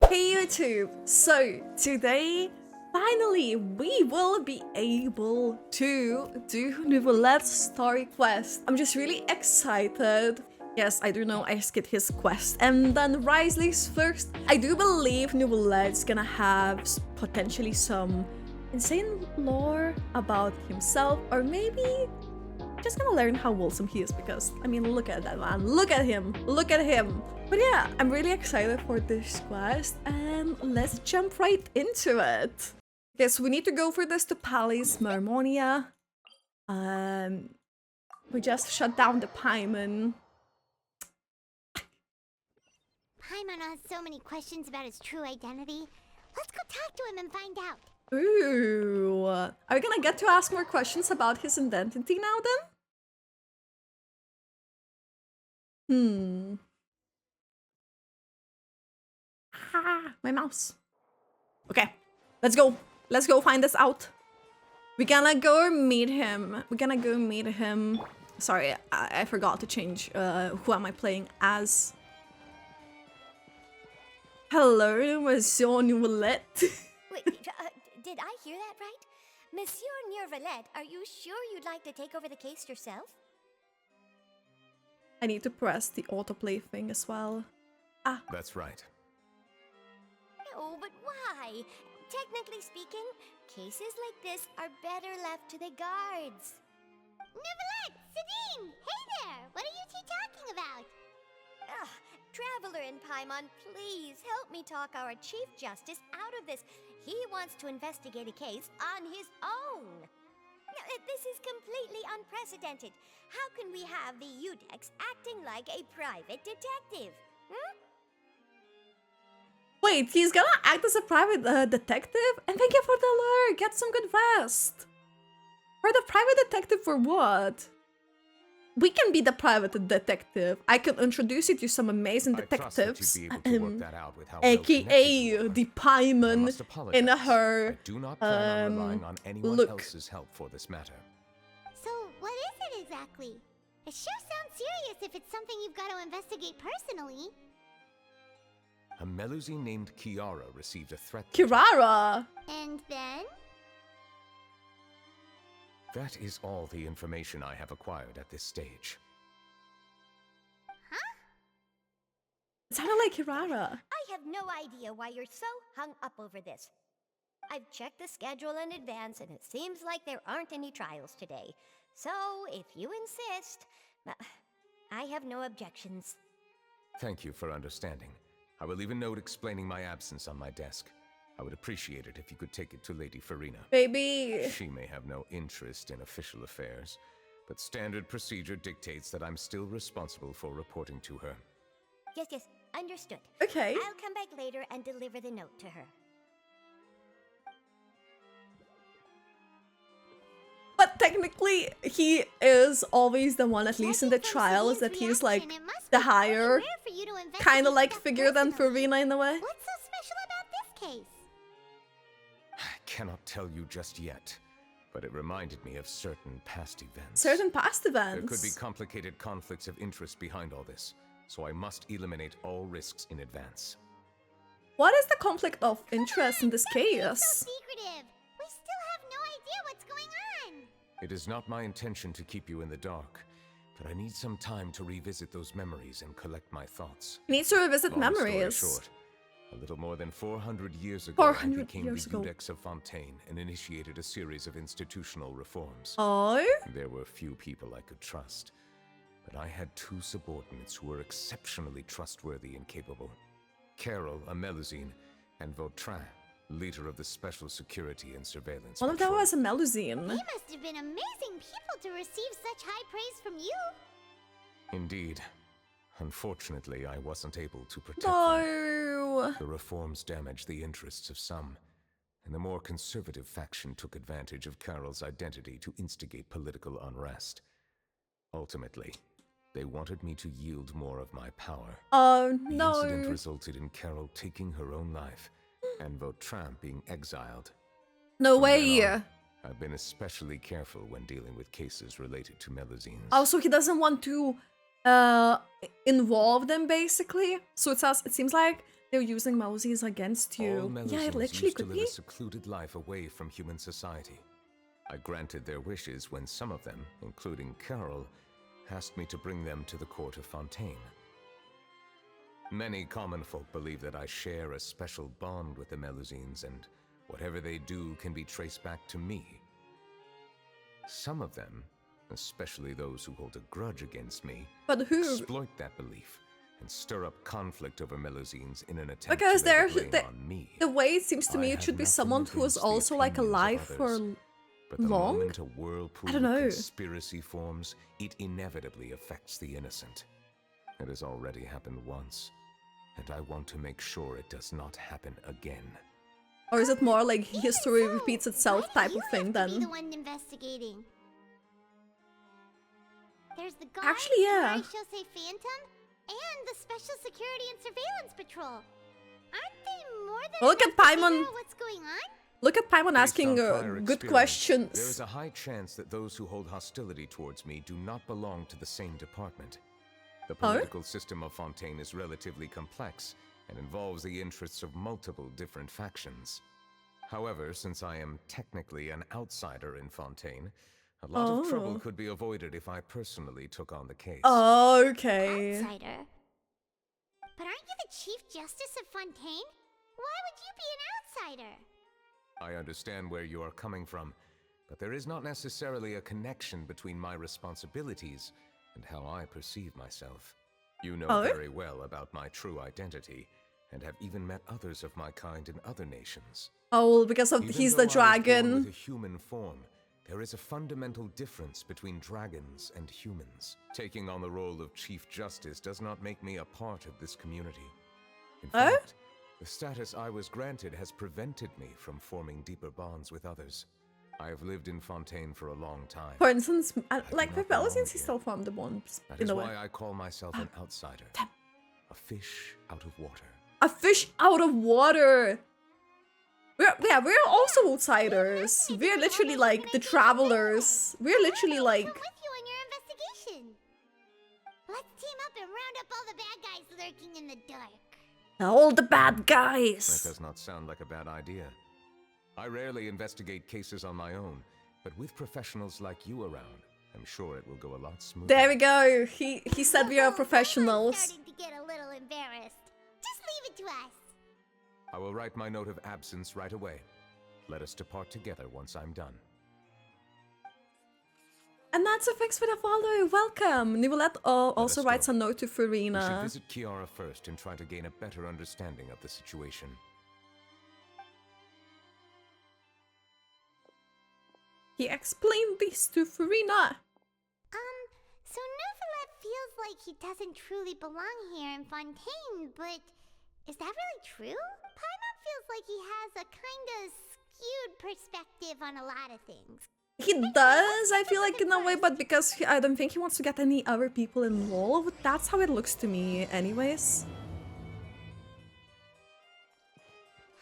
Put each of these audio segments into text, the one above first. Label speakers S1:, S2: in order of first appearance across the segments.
S1: Hey YouTube! So today, finally, we will be able to do Neuvillette's story quest. I'm just really excited. Yes, I do know I skipped his quest. And then Risley's first. I do believe Neuvillette's gonna have potentially some insane lore about himself, or maybe just gonna learn how wholesome he is, because I mean, look at that man, look at him. But yeah, I'm really excited for this quest, and let's jump right into it. Okay, so we need to go for this to Palace Mermonia. We just shut down the Paimon.
S2: Paimon has so many questions about his true identity. Let's go talk to him and find out.
S1: Ooh, are we gonna get to ask more questions about his identity now then? My mouse. Okay, let's go. Let's go find this out. We're gonna go meet him. Sorry, I forgot to change who am I playing as. Hello, Monsieur Neuvillette.
S2: Wait, did I hear that right? Monsieur Neuvillette, are you sure you'd like to take over the case yourself?
S1: I need to press the autoplay thing as well. Ah.
S3: That's right.
S2: No, but why? Technically speaking, cases like this are better left to the guards. Neuvillette! Sadine! Hey there! What are you two talking about? Ugh, Traveler in Paimon, please help me talk our Chief Justice out of this. He wants to investigate a case on his own. Now, this is completely unprecedented. How can we have the Udex acting like a private detective?
S1: Wait, he's gonna act as a private detective? And thank you for the alert! Get some good rest! For the private detective for what? We can be the private detective. I can introduce you to some amazing detectives. AKA the Paimon in her
S3: do not plan on relying on anyone
S1: look.
S3: else's help for this matter.
S2: So, what is it exactly? It sure sounds serious if it's something you've got to investigate personally.
S3: A Melusine named Kiara received a threat.
S1: Kiara!
S2: And then?
S3: That is all the information I have acquired at this stage.
S2: Huh?
S1: It sounded like Kiara.
S2: I have no idea why you're so hung up over this. I've checked the schedule in advance, and it seems like there aren't any trials today. So, if you insist, I have no objections.
S3: Thank you for understanding. I will leave a note explaining my absence on my desk. I would appreciate it if you could take it to Lady Farina.
S1: Baby.
S3: She may have no interest in official affairs, but standard procedure dictates that I'm still responsible for reporting to her.
S2: Yes, understood.
S1: Okay.
S2: I'll come back later and deliver the note to her.
S1: But technically, he is always the one, at least in the trials, that he's like the higher kind of like figure than Farina in a way.
S2: What's so special about this case?
S3: I cannot tell you just yet, but it reminded me of certain past events.
S1: Certain past events.
S3: There could be complicated conflicts of interest behind all this, so I must eliminate all risks in advance.
S1: What is the conflict of interest in this
S2: So
S1: case?
S2: secretive. We still have no idea what's going on.
S3: It is not my intention to keep you in the dark, but I need some time to revisit those memories and collect my thoughts.
S1: He needs to revisit
S3: Long story
S1: memories.
S3: short, a little more than 400 years ago,
S1: 400
S3: I became
S1: years
S3: the
S1: ago.
S3: Udex of Vautrain and initiated a series of institutional reforms.
S1: Oh?
S3: There were few people I could trust, but I had two subordinates who were exceptionally trustworthy and capable. Carol, a Melusine, and Vautrain, leader of the Special Security and Surveillance
S1: One of them
S3: Patrol.
S1: was a Melusine.
S2: They must have been amazing people to receive such high praise from you.
S3: Indeed. Unfortunately, I wasn't able to protect them.
S1: No.
S3: The reforms damaged the interests of some, and the more conservative faction took advantage of Carol's identity to instigate political unrest. Ultimately, they wanted me to yield more of my power.
S1: Oh
S3: The
S1: no.
S3: incident resulted in Carol taking her own life, and Vautrain being exiled.
S1: No
S3: From then
S1: way.
S3: on, I've been especially careful when dealing with cases related to Melusines.
S1: Also, he doesn't want to involve them, basically. So it seems like they're using Mousies against
S3: All
S1: you. Yeah, it
S3: Melusines
S1: literally
S3: used to
S1: could
S3: live
S1: be.
S3: a secluded life away from human society. I granted their wishes when some of them, including Carol, asked me to bring them to the court of Fontaine. Many common folk believe that I share a special bond with the Melusines, and whatever they do can be traced back to me. Some of them, especially those who hold a grudge against me,
S1: But who?
S3: exploit that belief and stir up conflict over Melusines in an attempt
S1: Because
S3: to lay
S1: they're
S3: the blame on me.
S1: the way it seems to
S3: I
S1: me, it
S3: have
S1: should be
S3: nothing
S1: someone who is
S3: against the
S1: also like
S3: opinions of
S1: alive for
S3: others, but the
S1: long.
S3: moment a whirlpool
S1: I don't know.
S3: of conspiracy forms, it inevitably affects the innocent. It has already happened once, and I want to make sure it does not happen again.
S1: Or is it more like
S2: Even
S1: history
S2: so,
S1: repeats
S2: why
S1: itself
S2: do
S1: type
S2: you
S1: of thing
S2: have to be the
S1: then?
S2: one investigating? There's the guard,
S1: Actually, yeah.
S2: Marechaussee Phantom, and the Special Security and Surveillance Patrol. Aren't they more than
S1: Look at
S2: enough to figure
S1: Paimon.
S2: out what's going on?
S1: Look at Paimon
S3: Based
S1: asking
S3: on prior
S1: good
S3: experience,
S1: questions.
S3: There is a high chance that those who hold hostility towards me do not belong to the same department. The political system of Fontaine is relatively complex and involves the interests of multiple different factions. However, since I am technically an outsider in Fontaine, a lot of trouble
S1: Oh.
S3: could be avoided if I personally took on the case.
S1: Okay.
S2: Outsider? But aren't you the Chief Justice of Fontaine? Why would you be an outsider?
S3: I understand where you are coming from, but there is not necessarily a connection between my responsibilities and how I perceive myself. You know
S1: Oh?
S3: very well about my true identity, and have even met others of my kind in other nations.
S1: Oh, well, because of
S3: Even
S1: he's
S3: though
S1: the
S3: I was born
S1: dragon.
S3: with a human form, there is a fundamental difference between dragons and humans. Taking on the role of Chief Justice does not make me a part of this community. In
S1: Oh?
S3: fact, the status I was granted has prevented me from forming deeper bonds with others. I have lived in Fontaine for a long time.
S1: For instance, like
S3: not
S1: with
S3: belong
S1: Melusines, he
S3: here.
S1: still formed the bonds
S3: That
S1: in
S3: is
S1: a way.
S3: why I call myself an outsider. A fish out of water.
S1: A fish out of water. We're also outsiders. We're literally like the travelers. We're literally like.
S2: Come with you on your investigation. Let's team up and round up all the bad guys lurking in the dark.
S1: All the bad
S3: That
S1: guys.
S3: does not sound like a bad idea. I rarely investigate cases on my own, but with professionals like you around, I'm sure it will go a lot smoother.
S1: There we go. He said we are
S2: I'm
S1: professionals.
S2: starting to get a little embarrassed. Just leave it to us.
S3: I will write my note of absence right away. Let us depart together once I'm done.
S1: And that's a fix for the follow. Welcome. Neuvillette also
S3: us
S1: writes
S3: go.
S1: a note to
S3: We should
S1: Farina.
S3: visit Kiara first and try to gain a better understanding of the situation.
S1: He explained this to Farina.
S2: So Neuvillette feels like he doesn't truly belong here in Fontaine, but is that really true? Paimon feels like he has a kinda skewed perspective on a lot of things.
S1: He does, I feel like, in a way, but because I don't think he wants to get any other people involved. That's how it looks to me, anyways.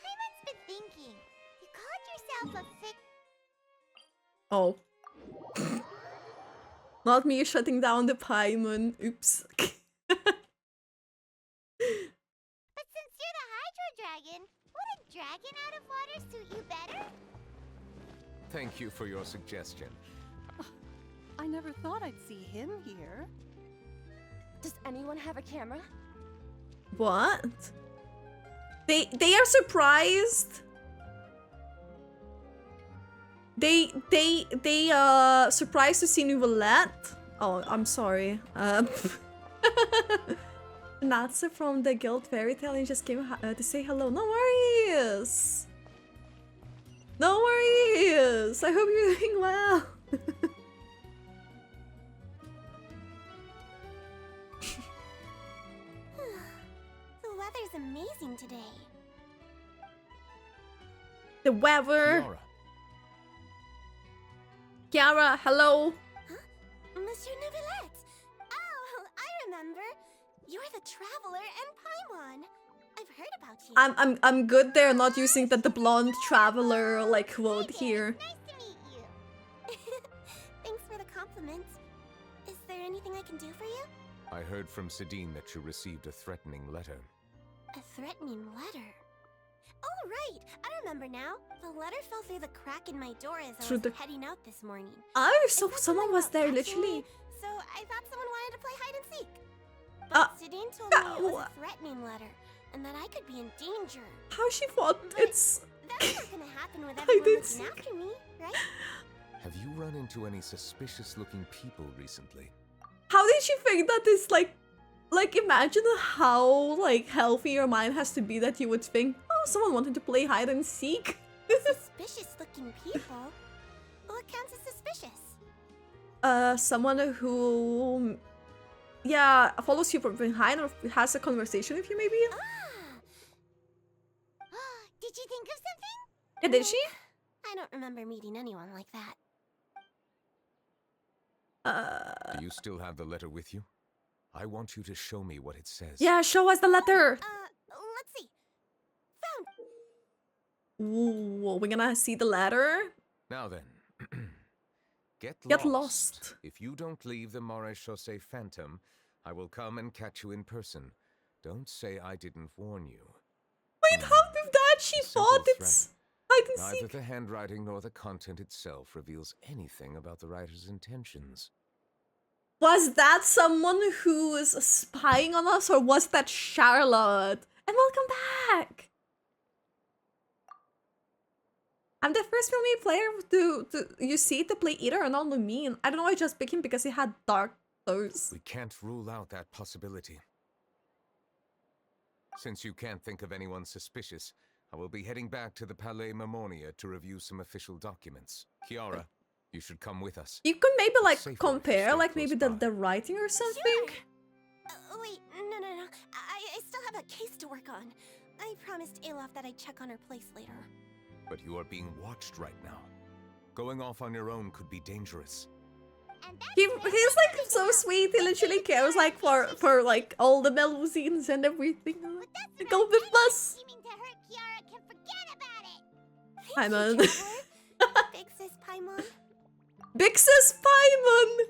S2: Paimon's been thinking. You called yourself a fic.
S1: Oh. Not me shutting down the Paimon. Oops.
S2: But since you're the Hydro Dragon, would a dragon out of water suit you better?
S3: Thank you for your suggestion.
S4: I never thought I'd see him here.
S5: Does anyone have a camera?
S1: What? They are surprised. They surprised to see Neuvillette. Oh, I'm sorry. Natsu from the Guild Fairy Tale and just came to say hello. No worries. No worries. I hope you're doing well.
S2: The weather's amazing today.
S1: The weather.
S3: Kiara,
S1: Kiara, hello.
S2: Monsieur Neuvillette! Oh, I remember. You're the Traveler and Paimon. I've heard about you.
S1: I'm good there, not using the blonde traveler like quote here.
S2: Nice to meet you. Thanks for the compliment. Is there anything I can do for you?
S3: I heard from Sidine that you received a threatening letter.
S2: A threatening letter. Oh, right. I remember now. The letter fell through the crack in my door as I
S1: Through
S2: was
S1: the-
S2: heading out this morning.
S1: Oh,
S2: It
S1: so
S2: said
S1: someone
S2: something
S1: was
S2: about
S1: there,
S2: catching
S1: literally.
S2: me, so I thought someone wanted to play hide and seek.
S1: Uh,
S2: But Sidine told me it was
S1: wha-
S2: a threatening letter, and that I could be in danger.
S1: How she thought it's...
S2: That's not gonna happen with
S1: Hide
S2: everyone
S1: and
S2: looking
S1: seek.
S2: after me, right?
S3: Have you run into any suspicious-looking people recently?
S1: How did she think that it's like imagine how like healthy your mind has to be that you would think, oh, someone wanted to play hide and seek.
S2: Suspicious looking people? What counts as suspicious?
S1: Someone who, yeah, follows you from behind or has a conversation with you, maybe.
S2: Did you think of something?
S1: Yeah, did she?
S2: I don't remember meeting anyone like that.
S3: Do you still have the letter with you? I want you to show me what it says.
S1: Yeah, show us the letter.
S2: Let's see. Found.
S1: Ooh, we're gonna see the letter.
S3: Now then, get
S1: Get
S3: lost.
S1: lost.
S3: If you don't leave the Maréchaussée Phantom, I will come and catch you in person. Don't say I didn't warn you.
S1: Wait, how did that? She
S3: A simple
S1: thought
S3: threat.
S1: it's hide and
S3: Neither
S1: seek.
S3: the handwriting nor the content itself reveals anything about the writer's intentions.
S1: Was that someone who was spying on us, or was that Charlotte? And welcome back! I'm the first female player to play either or not Lumine. I don't know, I just picked him because he had dark clothes.
S3: We can't rule out that possibility. Since you can't think of anyone suspicious, I will be heading back to the Palais Mermonia to review some official documents. Kiara, you should come with us.
S1: You could maybe like
S3: safer if you
S1: compare
S3: stay
S1: like
S3: close
S1: maybe
S3: by.
S1: the writing or something.
S2: Wait, no. I still have a case to work on. I promised Alof that I'd check on her place later.
S3: But you are being watched right now. Going off on your own could be dangerous.
S2: And that's
S1: He's
S2: where
S1: like
S2: I'm
S1: so
S2: picking up.
S1: sweet. He literally cares like for like all the Melusines and everything.
S2: But that's
S1: Go
S2: what
S1: with
S2: I'm
S1: us.
S2: seeming to hurt Kiara can forget about it.
S1: Paimon.
S2: Big sis Paimon.
S1: Big sis Paimon.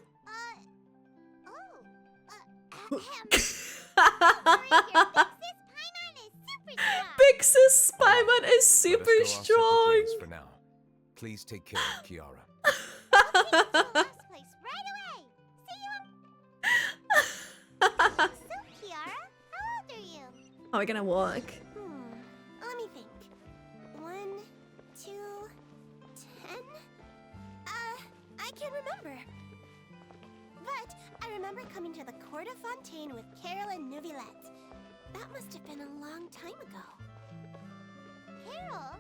S1: Big sis Paimon is super
S3: Let us go our separate
S1: strong.
S3: ways for now. Please take care of Kiara.
S2: So, Kiara, how old are you?
S1: How are we gonna walk?
S2: Let me think. 1, 2, 10? I can't remember. But I remember coming to the Court of Fontaine with Carol and Neuvillette. That must have been a long time ago. Carol?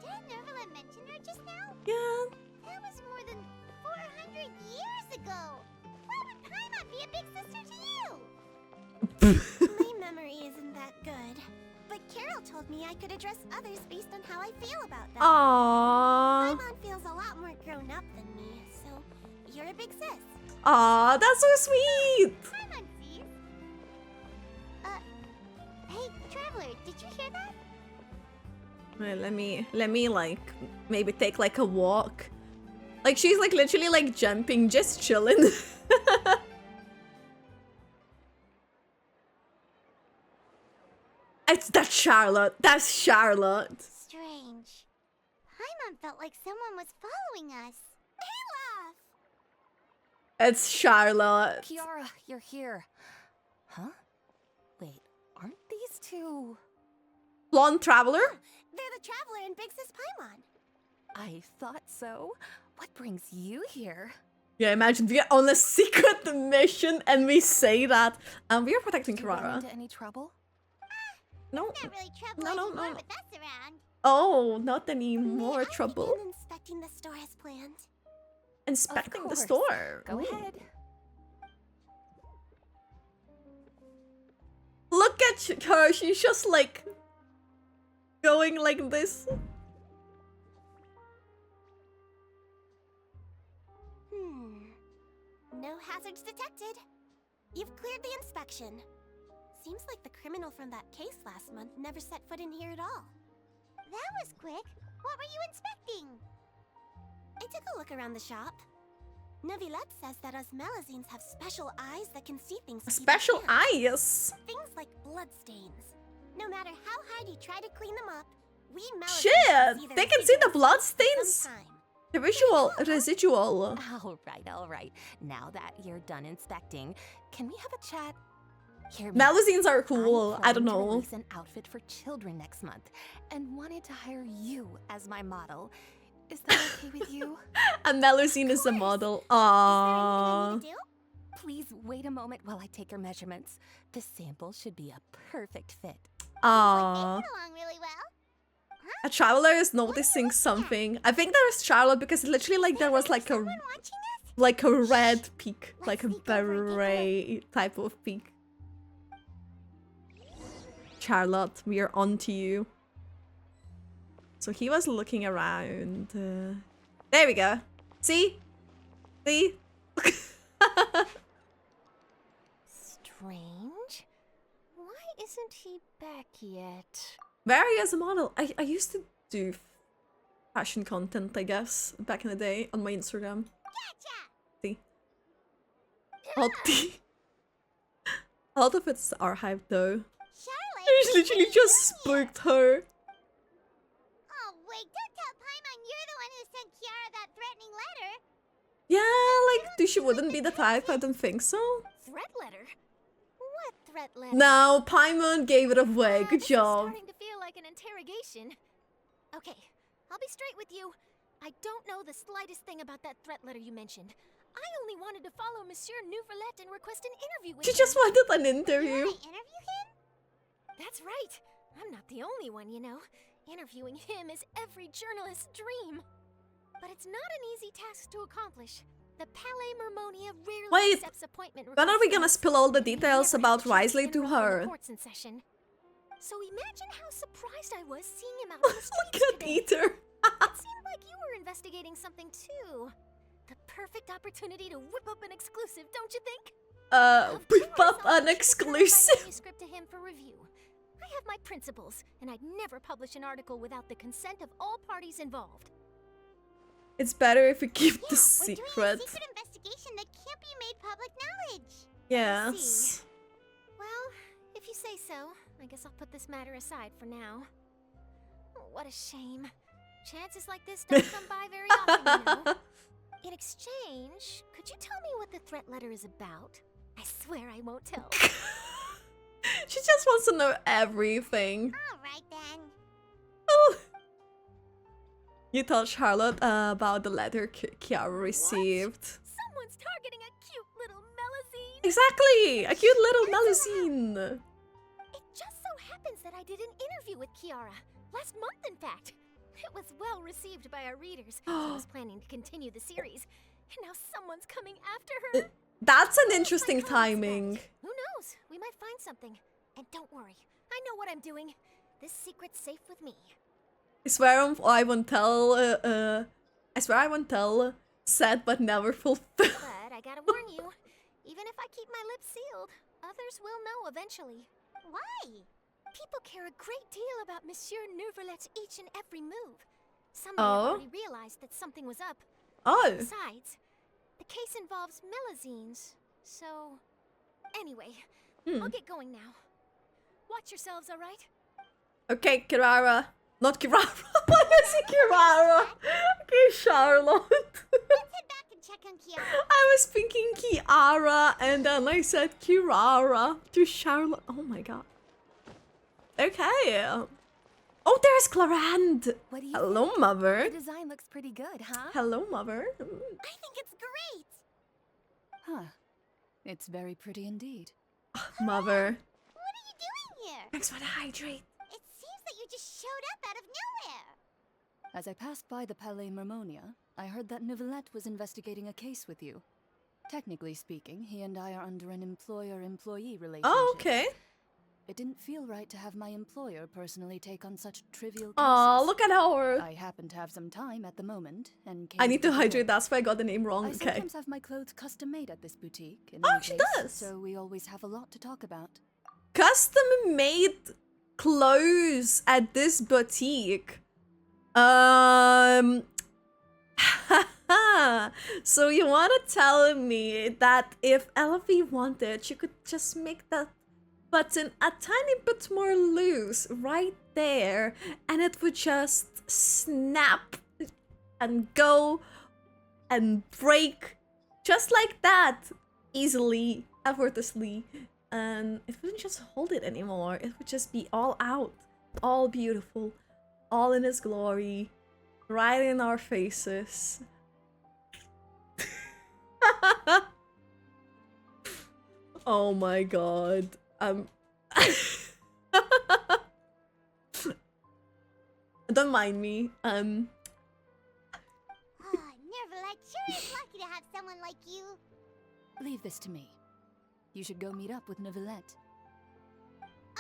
S2: Didn't Neuvillette mention her just now?
S1: Yeah.
S2: That was more than 400 years ago. Why would Paimon be a big sister to you? My memory isn't that good. But Carol told me I could address others based on how I feel about them.
S1: Aww.
S2: Paimon feels a lot more grown up than me, so you're a big sis.
S1: Aww, that's so sweet.
S2: Paimon sees. Hey, Traveler, did you hear that?
S1: Wait, let me like maybe take like a walk. Like she's like literally like jumping, just chilling. That's Charlotte. That's Charlotte.
S2: Strange. Paimon felt like someone was following us. Olaf!
S1: It's Charlotte.
S5: Kiara, you're here. Huh? Wait, aren't these two?
S1: Blonde traveler?
S2: They're the Traveler and Big Sis Paimon.
S5: I thought so. What brings you here?
S1: Yeah, imagine we're on a secret mission and we say that. We are protecting
S5: Did you run
S1: Kiara.
S5: into any trouble?
S1: No.
S2: Not really trouble
S1: No, no,
S2: anymore
S1: no.
S2: with us around.
S1: Oh, not any
S2: May
S1: more
S2: I
S1: trouble.
S2: begin inspecting the store as planned?
S1: Inspecting the
S5: course.
S1: store.
S5: Go
S1: Ooh.
S5: ahead.
S1: Look at her. She's just like going like this.
S2: No hazards detected. You've cleared the inspection. Seems like the criminal from that case last month never set foot in here at all. That was quick. What were you inspecting? I took a look around the shop. Neuvillette says that us Melusines have special eyes that can see things. even
S1: Special
S2: here.
S1: eyes.
S2: Things like bloodstains. No matter how hard you try to clean them up, we
S1: Shit!
S2: Melusines
S1: They can see the blood stains!
S2: sometime.
S1: The residual.
S5: All right. Now that you're done inspecting, can we have a chat? Hear me.
S1: Melusines are
S5: I'm
S1: cool. I don't
S5: planning to
S1: know.
S5: release an outfit for children next month, and wanted to hire you as my model. Is that okay with you?
S1: A Melusine is a model.
S2: Is there anything
S1: Aww.
S2: I need to do?
S5: Please wait a moment while I take your measurements. This sample should be a perfect fit.
S1: Aww.
S2: Get along really well.
S1: A traveler is noticing something. I think there's traveler because literally like there was like
S2: Someone watching us?
S1: like a red peak,
S2: Let's
S1: like a
S2: sneak over and take a
S1: beret type of peak. Charlotte, we are on to you. So he was looking around. There we go. See? See?
S2: Strange. Why isn't he back yet?
S1: Very as a model. I used to do fashion content, I guess, back in the day on my Instagram.
S2: Gotcha!
S1: See? A lot of it's archived though.
S2: Charlotte!
S1: I literally just spooked her.
S2: Oh, wait, don't tell Paimon you're the one who sent Kiara that threatening letter.
S1: Yeah, like, she wouldn't be the type, I don't think so.
S2: Threat letter? What threat letter?
S1: No, Paimon gave it away, good
S2: This
S1: job.
S2: is starting to feel like an interrogation. Okay, I'll be straight with you. I don't know the slightest thing about that threat letter you mentioned. I only wanted to follow Monsieur Neuvillette and request an interview with
S1: She
S2: him.
S1: just wanted an
S2: You
S1: interview.
S2: wanna interview him? That's right. I'm not the only one, you know. Interviewing him is every journalist's dream. But it's not an easy task to accomplish. The Palais Mermonia rarely
S1: Wait,
S2: accepts appointment
S1: when are we
S2: requests
S1: gonna
S2: unless
S1: spill all the
S2: they
S1: details
S2: never
S1: about
S2: had a chance
S1: Wisely to
S2: enroll in the
S1: her?
S2: courts in session. So imagine how surprised I was seeing him out on the
S1: Look
S2: streets
S1: at
S2: today.
S1: Peter.
S2: It seemed like you were investigating something too. The perfect opportunity to whip up an exclusive, don't you think? Of
S1: Whip
S2: course,
S1: up
S2: I'll
S1: an
S2: issue the
S1: exclusive.
S2: manuscript to him for review. I have my principles, and I'd never publish an article without the consent of all parties involved.
S1: It's better if we keep the
S2: We're doing a
S1: secret.
S2: secret investigation that can't be made public knowledge.
S1: Yes.
S2: Well, if you say so, I guess I'll put this matter aside for now. Oh, what a shame. Chances like this don't come by very often, you know. In exchange, could you tell me what the threat letter is about? I swear I won't tell.
S1: She just wants to know everything.
S2: Alright then.
S1: Oh. You told Charlotte about the letter Kiara received.
S2: Someone's targeting a cute little Melusine.
S1: Exactly! A cute little Melusine.
S2: It just so happens that I did an interview with Kiara. Last month, in fact. It was well received by our readers, so I was planning to continue the series. And now someone's coming after her.
S1: That's an
S2: What
S1: interesting
S2: would my colleagues
S1: timing.
S2: bet? Who knows? We might find something. And don't worry, I know what I'm doing. This secret's safe with me.
S1: I swear I won't tell, I swear I won't tell, said but never fulfilled.
S2: But I gotta warn you, even if I keep my lips sealed, others will know eventually. Why? People care a great deal about Monsieur Neuvillette's each and every move. Some may have
S1: Oh.
S2: already realized that something was up.
S1: Oh,
S2: Besides, the case involves Melusines, so... Anyway,
S1: Hmm.
S2: I'll get going now. Watch yourselves, alright?
S1: okay, Kiara. Not Kiara. Why is it Kiara? Okay, Charlotte.
S2: Let's head back and check on Kiara.
S1: I was thinking Kiara and then I said Kirara to Charlotte. Oh my god. Okay. Oh, there's Clarand.
S5: What do you
S1: Hello,
S5: think?
S1: mother.
S5: The design looks pretty good, huh?
S1: Hello, mother.
S2: I think it's great!
S4: Huh. It's very pretty indeed.
S1: Mother.
S2: What are you doing here?
S1: Thanks for the hydrate.
S2: It seems that you just showed up out of nowhere.
S4: As I passed by the Palais Mermonia, I heard that Neuvillette was investigating a case with you. Technically speaking, he and I are under an employer-employee relationship.
S1: Oh, okay.
S4: It didn't feel right to have my employer personally take on such trivial cases.
S1: Oh, look at her.
S4: I happen to have some time at the moment, and
S1: I
S4: came
S1: need to
S4: visit.
S1: hydrate. That's why I got the name wrong.
S4: I
S1: Okay.
S4: sometimes have my clothes custom made at this boutique. In
S1: Oh,
S4: any
S1: she
S4: case,
S1: does.
S4: So we always have a lot to talk about.
S1: Custom made clothes at this boutique. So you want to tell me that if Elfie wanted, she could just make that button a tiny bit more loose right there, and it would just snap and go and break just like that, easily, effortlessly. And it wouldn't just hold it anymore. It would just be all out, all beautiful, all in its glory, right in our faces. Oh my god. Don't mind me.
S2: Neuvillette sure is lucky to have someone like you.
S4: Leave this to me. You should go meet up with Neuvillette.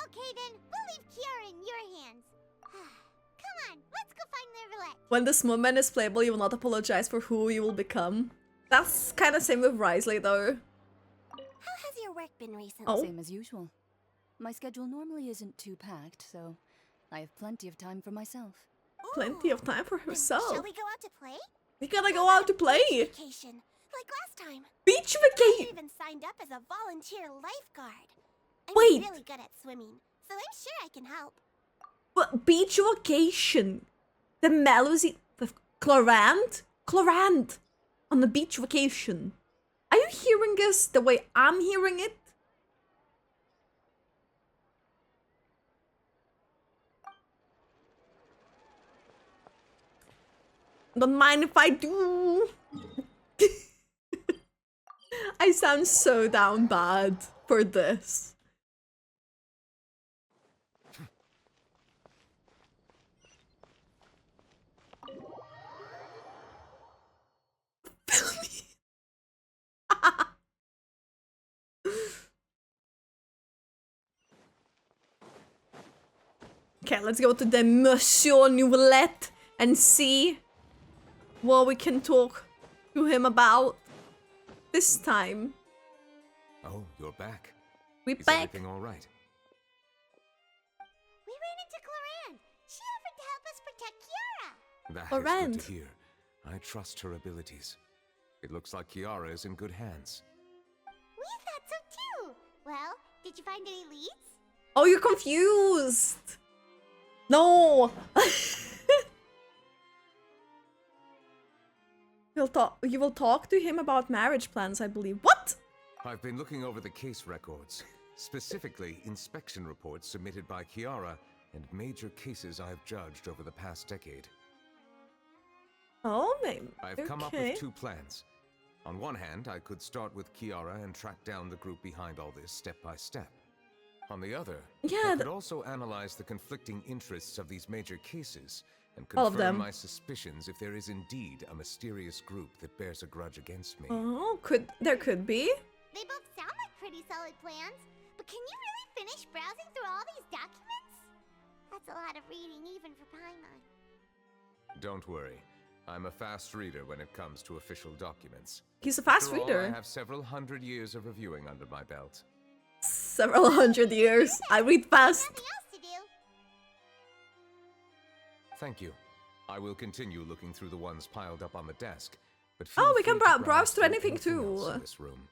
S2: Okay then, we'll leave Kiara in your hands. Come on, let's go find Neuvillette.
S1: When this moment is playable, you will not apologize for who you will become. That's kind of same with Risley though.
S2: How has your work been recently?
S1: Oh.
S4: Same as usual. My schedule normally isn't too packed, so I have plenty of time for myself.
S1: Plenty of time for
S2: Then
S1: herself.
S2: Shall we go out to play?
S1: We gotta go out to play.
S2: Vacation, like last time.
S1: Beach
S2: I
S1: vacation.
S2: even signed up as a volunteer lifeguard. I'm
S1: Wait.
S2: really good at swimming, so I'm sure I can help.
S1: But beach vacation. The melody with Clorand? Clorand. On the beach vacation. Are you hearing this the way I'm hearing it? Don't mind if I do. I sound so down bad for this. Okay, let's go to the Monsieur Neuvillette and see what we can talk to him about this time.
S3: Oh, you're back.
S1: We
S3: Is
S1: back.
S3: everything all right?
S2: We ran into Clorand. She offered to help us protect Kiara.
S3: That is
S1: Clorand.
S3: good to hear. I trust her abilities. It looks like Kiara is in good hands.
S2: We thought so too. Well, did you find any leads?
S1: Oh, you're confused. No. You will talk to him about marriage plans, I believe. What?
S3: I've been looking over the case records, specifically inspection reports submitted by Kiara and major cases I have judged over the past decade.
S1: Oh, maybe.
S3: I've come up with two plans. On one hand, I could start with Kiara and track down the group behind all this step by step. On the other,
S1: Yeah,
S3: I could also analyze the conflicting interests of these major cases and
S1: All of
S3: confirm
S1: them.
S3: my suspicions if there is indeed a mysterious group that bears a grudge against me.
S1: Oh, there could be.
S2: They both sound like pretty solid plans, but can you really finish browsing through all these documents? That's a lot of reading even for Paimon.
S3: Don't worry. I'm a fast reader when it comes to official documents.
S1: He's a fast
S3: After all,
S1: reader.
S3: I have several hundred years of reviewing under my belt.
S1: Several hundred years. I read fast.
S2: Nothing else to do.
S3: Thank you. I will continue looking through the ones piled up on the desk. But
S1: Oh,
S3: feel
S1: we can
S3: free to
S1: browse through anything
S3: anything else
S1: too.
S3: in this room.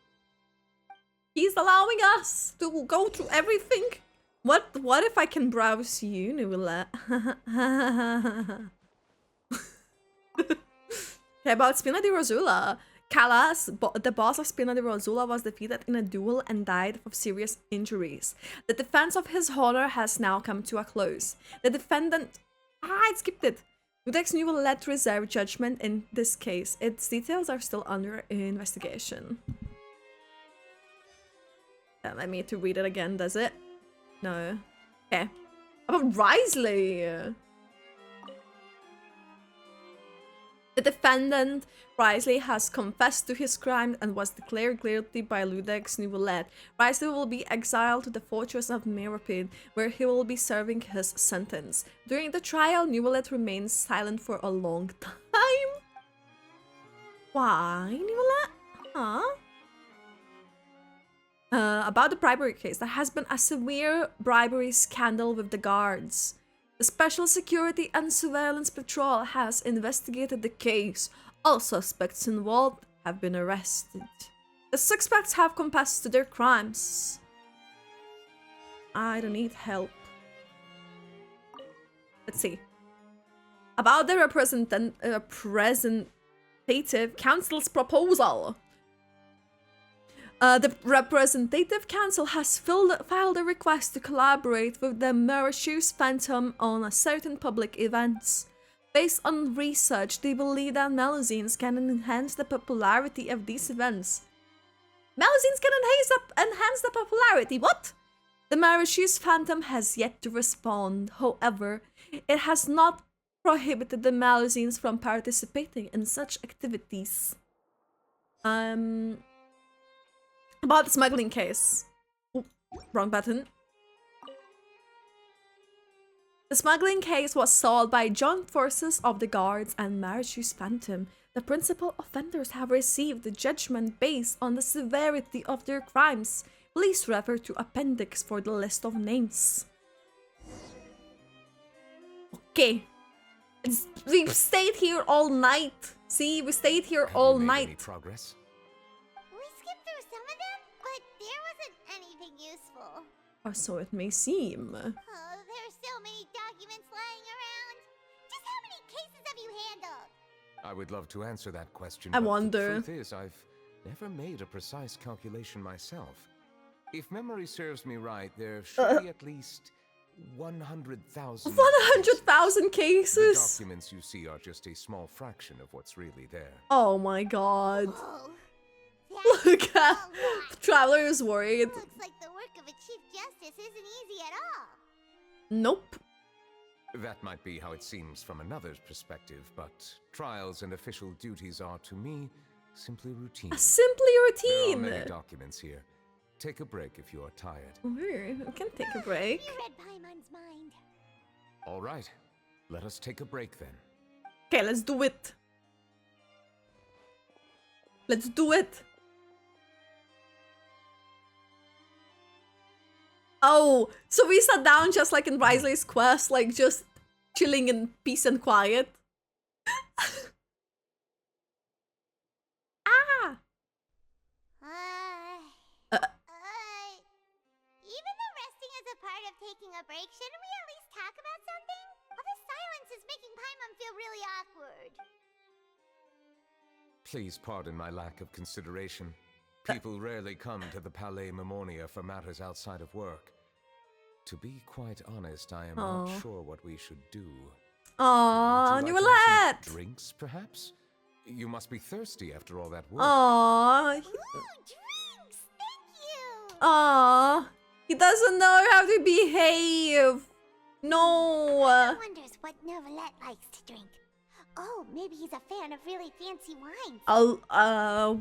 S1: He's allowing us to go through everything. What if I can browse you, Neuvillette? Okay, about Spina di Rosula. Kalas, the boss of Spina di Rosula, was defeated in a duel and died of serious injuries. The defense of his honor has now come to a close. The defendant... I skipped it. Ludex Neuvillette reserve judgment in this case. Its details are still under investigation. Let me to read it again, does it? No. Okay. About Risley. The defendant, Risley, has confessed to his crime and was declared guilty by Ludex Neuvillette. Risley will be exiled to the fortress of Meropid, where he will be serving his sentence. During the trial, Neuvillette remains silent for a long time. Why, Neuvillette? Huh? About the bribery case, there has been a severe bribery scandal with the guards. The Special Security and Surveillance Patrol has investigated the case. All suspects involved have been arrested. The suspects have confessed to their crimes. I don't need help. Let's see. About the representative council's proposal. The representative council has filed a request to collaborate with the Mauritius Phantom on a certain public events. Based on research, they believe that Melusines can enhance the popularity of these events. Melusines can enhance the popularity? What? The Mauritius Phantom has yet to respond. However, it has not prohibited the Melusines from participating in such activities. About the smuggling case. Ooh, wrong button. The smuggling case was solved by joint forces of the guards and Mauritius Phantom. The principal offenders have received the judgment based on the severity of their crimes. Please refer to appendix for the list of names. Okay. We've stayed here all night. See, we stayed here all
S3: Have you made
S1: night.
S3: any progress?
S2: We skipped through some of them, but there wasn't anything useful.
S1: Or so it may seem.
S2: Oh, there's so many documents lying around. Just how many cases have you handled?
S3: I would love to answer that question.
S1: I
S3: but
S1: wonder.
S3: The truth is, I've never made a precise calculation myself. If memory serves me right, there should be at least 100,000.
S1: 100,000
S3: The
S1: cases?
S3: documents you see are just a small fraction of what's really there.
S1: Oh my god.
S2: Whoa.
S1: Look
S2: That's
S1: at
S2: a lot.
S1: Traveler is worried.
S2: Looks like the work of a Chief Justice isn't easy at all.
S1: Nope.
S3: That might be how it seems from another's perspective, but trials and official duties are, to me, simply routine.
S1: Simply
S3: There are
S1: routine.
S3: many documents here. Take a break if you are tired.
S1: We can take a break.
S2: You read Paimon's mind.
S3: All right, let us take a break then.
S1: Okay, let's do it. Let's do it. Oh, so we sat down just like in Risley's quest, like just chilling in peace and quiet. Ah!
S2: Even though resting is a part of taking a break, shouldn't we at least talk about something? All this silence is making Paimon feel really awkward.
S3: Please pardon my lack of consideration. People rarely come to the Palais Mammonia for matters outside of work. To be quite honest, I am
S1: Aw.
S3: not sure what we should do.
S1: Aww,
S3: Would you like to have some
S1: Neuvillette!
S3: drinks, perhaps? You must be thirsty after all that work.
S1: Aww.
S2: Ooh, drinks! Thank you!
S1: Aww. He doesn't know how to behave. No.
S2: Wonders what Neuvillette likes to drink. Oh, maybe he's a fan of really fancy wines.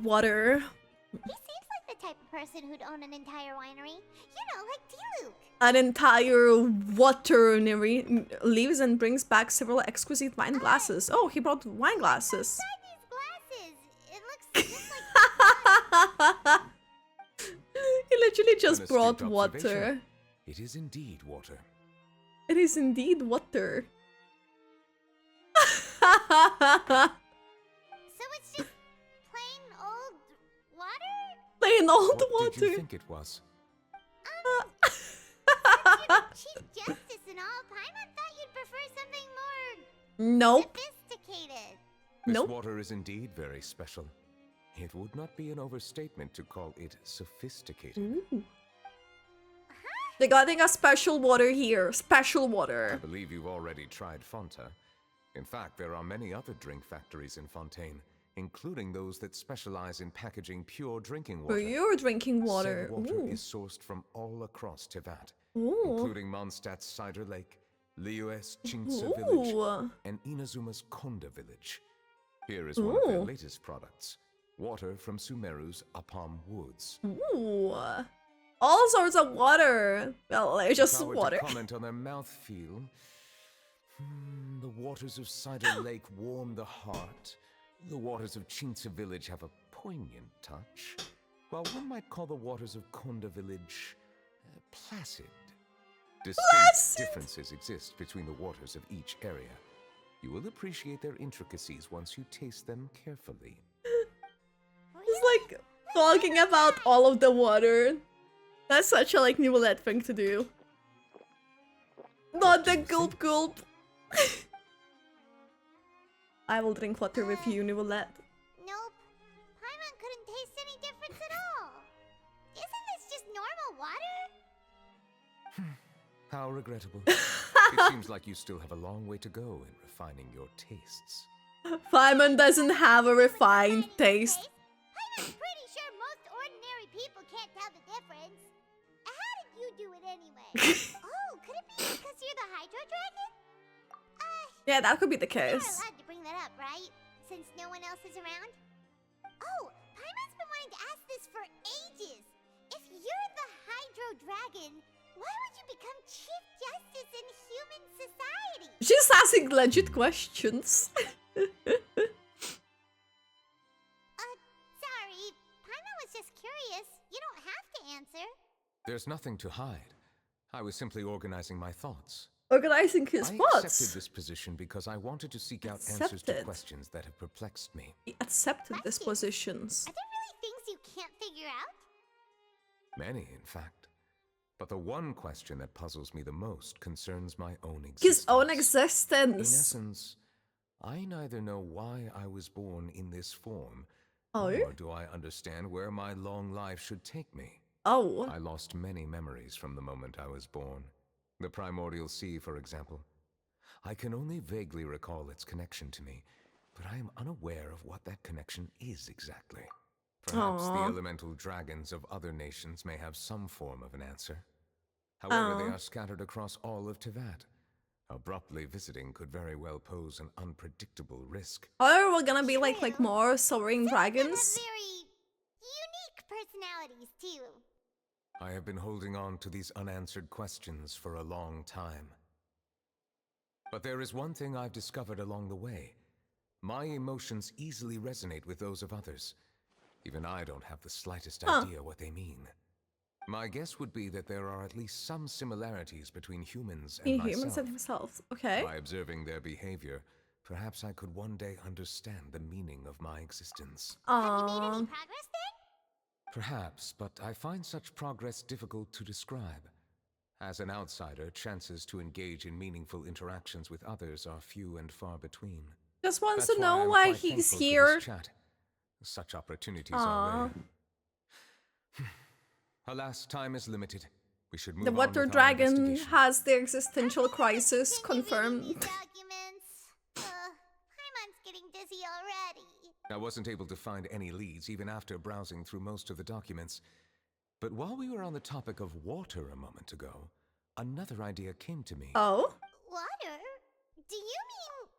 S1: Water.
S2: He seems like the type of person who'd own an entire winery. You know, like Diluvies.
S1: An entire watery leaves and brings back several exquisite wine glasses. Oh, he brought wine glasses.
S2: Inside these glasses, it looks just like
S1: He literally just
S3: An
S1: brought
S3: astute
S1: water.
S3: observation. It is indeed water.
S1: It is indeed water.
S2: So it's just plain old water?
S1: Plain old
S3: What did you
S1: water.
S3: think it was?
S2: Since you're Chief Justice and all, Paimon thought you'd prefer something more
S1: Nope.
S2: sophisticated.
S3: This
S1: Nope.
S3: water is indeed very special. It would not be an overstatement to call it sophisticated.
S1: Ooh. They're getting a special water here. Special
S3: I
S1: water.
S3: believe you've already tried Fonta. In fact, there are many other drink factories in Fontaine, including those that specialize in packaging pure drinking
S1: For
S3: water.
S1: your drinking water.
S3: Said water
S1: Ooh.
S3: is sourced from all across Tevat,
S1: Ooh.
S3: including Mondstadt's Cider Lake, Liu's Chinsa Village,
S1: Ooh.
S3: and Inazuma's Konda Village. Here is one of their
S1: Ooh.
S3: latest products, water from Sumeru's Apam Woods.
S1: Ooh. All sorts of water. Well, it's
S3: If
S1: just
S3: I were
S1: water.
S3: to comment on their mouthfeel, the waters of Cider Lake warm the heart. The waters of Chinsa Village have a poignant touch, while one might call the waters of Konda Village placid. Distinct differences exist between the waters of each area. You will appreciate their intricacies once you taste them carefully.
S1: It's like talking about all of the water. That's such a like Neuvillette thing to do. Not the gulp gulp. I will drink water with you, Neuvillette.
S2: Nope. Paimon couldn't taste any difference at all. Isn't this just normal water?
S3: How regrettable. It seems like you still have a long way to go in refining your tastes.
S1: Paimon doesn't have a refined taste.
S2: I'm pretty sure most ordinary people can't tell the difference. How did you do it anyway? Oh, could it be because you're the Hydro Dragon?
S1: Yeah, that could be the
S2: You're
S1: case.
S2: allowed to bring that up, right? Since no one else is around? Oh, Paimon's been wanting to ask this for ages. If you're the Hydro Dragon, why would you become Chief Justice in human society?
S1: She's asking legit questions.
S2: Sorry. Paimon was just curious. You don't have to answer.
S3: There's nothing to hide. I was simply organizing my thoughts.
S1: Organizing his
S3: I
S1: thoughts.
S3: accepted this position because I wanted to seek out answers to
S1: Accepted.
S3: questions that have perplexed me.
S1: He accepted these positions.
S2: Are there really things you can't figure out?
S3: Many, in fact. But the one question that puzzles me the most concerns my own existence.
S1: His own
S3: In
S1: existence.
S3: essence, I neither know why I was born in this form,
S1: Oh?
S3: nor do I understand where my long life should take me.
S1: Oh.
S3: I lost many memories from the moment I was born. The primordial sea, for example. I can only vaguely recall its connection to me, but I am unaware of what that connection is exactly. Perhaps the
S1: Aw.
S3: elemental dragons of other nations may have some form of an answer. However, they
S1: Aw.
S3: are scattered across all of Teyvat. Abruptly visiting could very well pose an unpredictable risk.
S1: Oh, we're gonna be like
S2: True.
S1: more soaring
S2: Some of them
S1: dragons.
S2: have very unique personalities, too.
S3: I have been holding on to these unanswered questions for a long time. But there is one thing I've discovered along the way. My emotions easily resonate with those of others. Even I don't have the slightest idea what they mean. My guess would be that there are at least some similarities between humans and myself.
S1: Humans and himself. Okay.
S3: By observing their behavior, perhaps I could one day understand the meaning of my existence.
S2: Have you made any
S1: Um.
S2: progress then?
S3: Perhaps, but I find such progress difficult to describe. As an outsider, chances to engage in meaningful interactions with others are few and far between.
S1: Just wants
S3: That's
S1: to know
S3: I'm
S1: why
S3: quite
S1: he's
S3: thankful for
S1: here.
S3: this chat. Such opportunities
S1: Aw.
S3: are rare. Alas, time is limited. We should move
S1: The
S3: on
S1: water
S3: with our
S1: dragon
S3: investigation.
S1: has the existential
S2: Okay,
S1: crisis
S2: can you read me
S1: confirmed.
S2: these documents? Paimon's getting dizzy already.
S3: I wasn't able to find any leads even after browsing through most of the documents. But while we were on the topic of water a moment ago, another idea came to me.
S1: Oh?
S2: Water? Do you mean...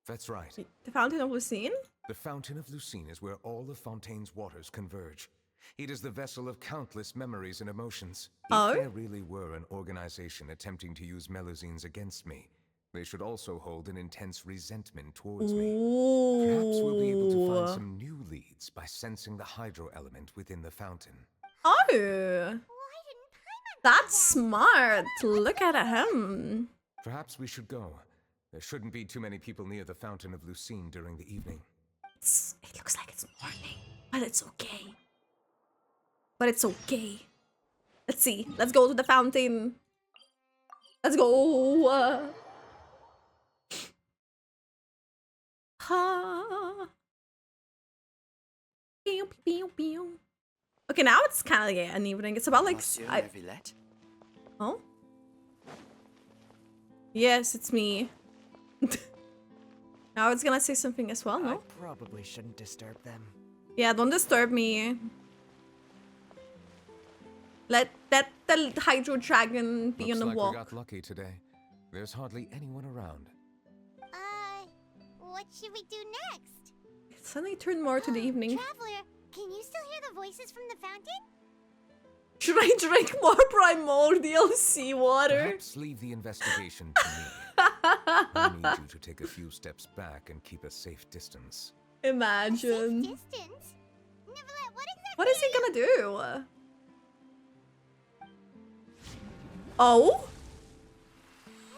S3: That's right.
S1: The Fountain of Lucine?
S3: The Fountain of Lucine is where all of Fontaine's waters converge. It is the vessel of countless memories and emotions.
S1: Oh?
S3: If there really were an organization attempting to use Melusines against me, they should also hold an intense resentment towards me. Perhaps we'll be able to find
S1: Ooh.
S3: some new leads by sensing the hydro element within the fountain.
S1: Oh,
S2: Why didn't Paimon
S1: that's smart. Look at him.
S3: Perhaps we should go. There shouldn't be too many people near the Fountain of Lucine during the evening.
S1: It looks like it's morning, but it's okay. But it's okay. Let's see. Let's go to the fountain. Let's go. Ha. Pew, pew, pew. Okay, now it's kind of like an evening. It's about like
S6: Monsieur
S1: I,
S6: Neuvillette?
S1: oh. Yes, it's me. Now it's gonna say something as well,
S6: I
S1: no?
S6: probably shouldn't disturb them.
S1: Yeah, don't disturb me. Let the Hydro Dragon be
S3: Looks
S1: on the
S3: like
S1: walk.
S3: we got lucky today. There's hardly anyone around.
S2: What should we do next?
S1: It suddenly turned more to the evening.
S2: Traveler, can you still hear the voices from the fountain?
S1: Should I drink more primordial seawater?
S3: Perhaps leave the investigation to me. I need you to take a few steps back and keep a safe distance.
S1: Imagine.
S2: Safe distance? Neuvillette, what exactly?
S1: What is he gonna do? Oh?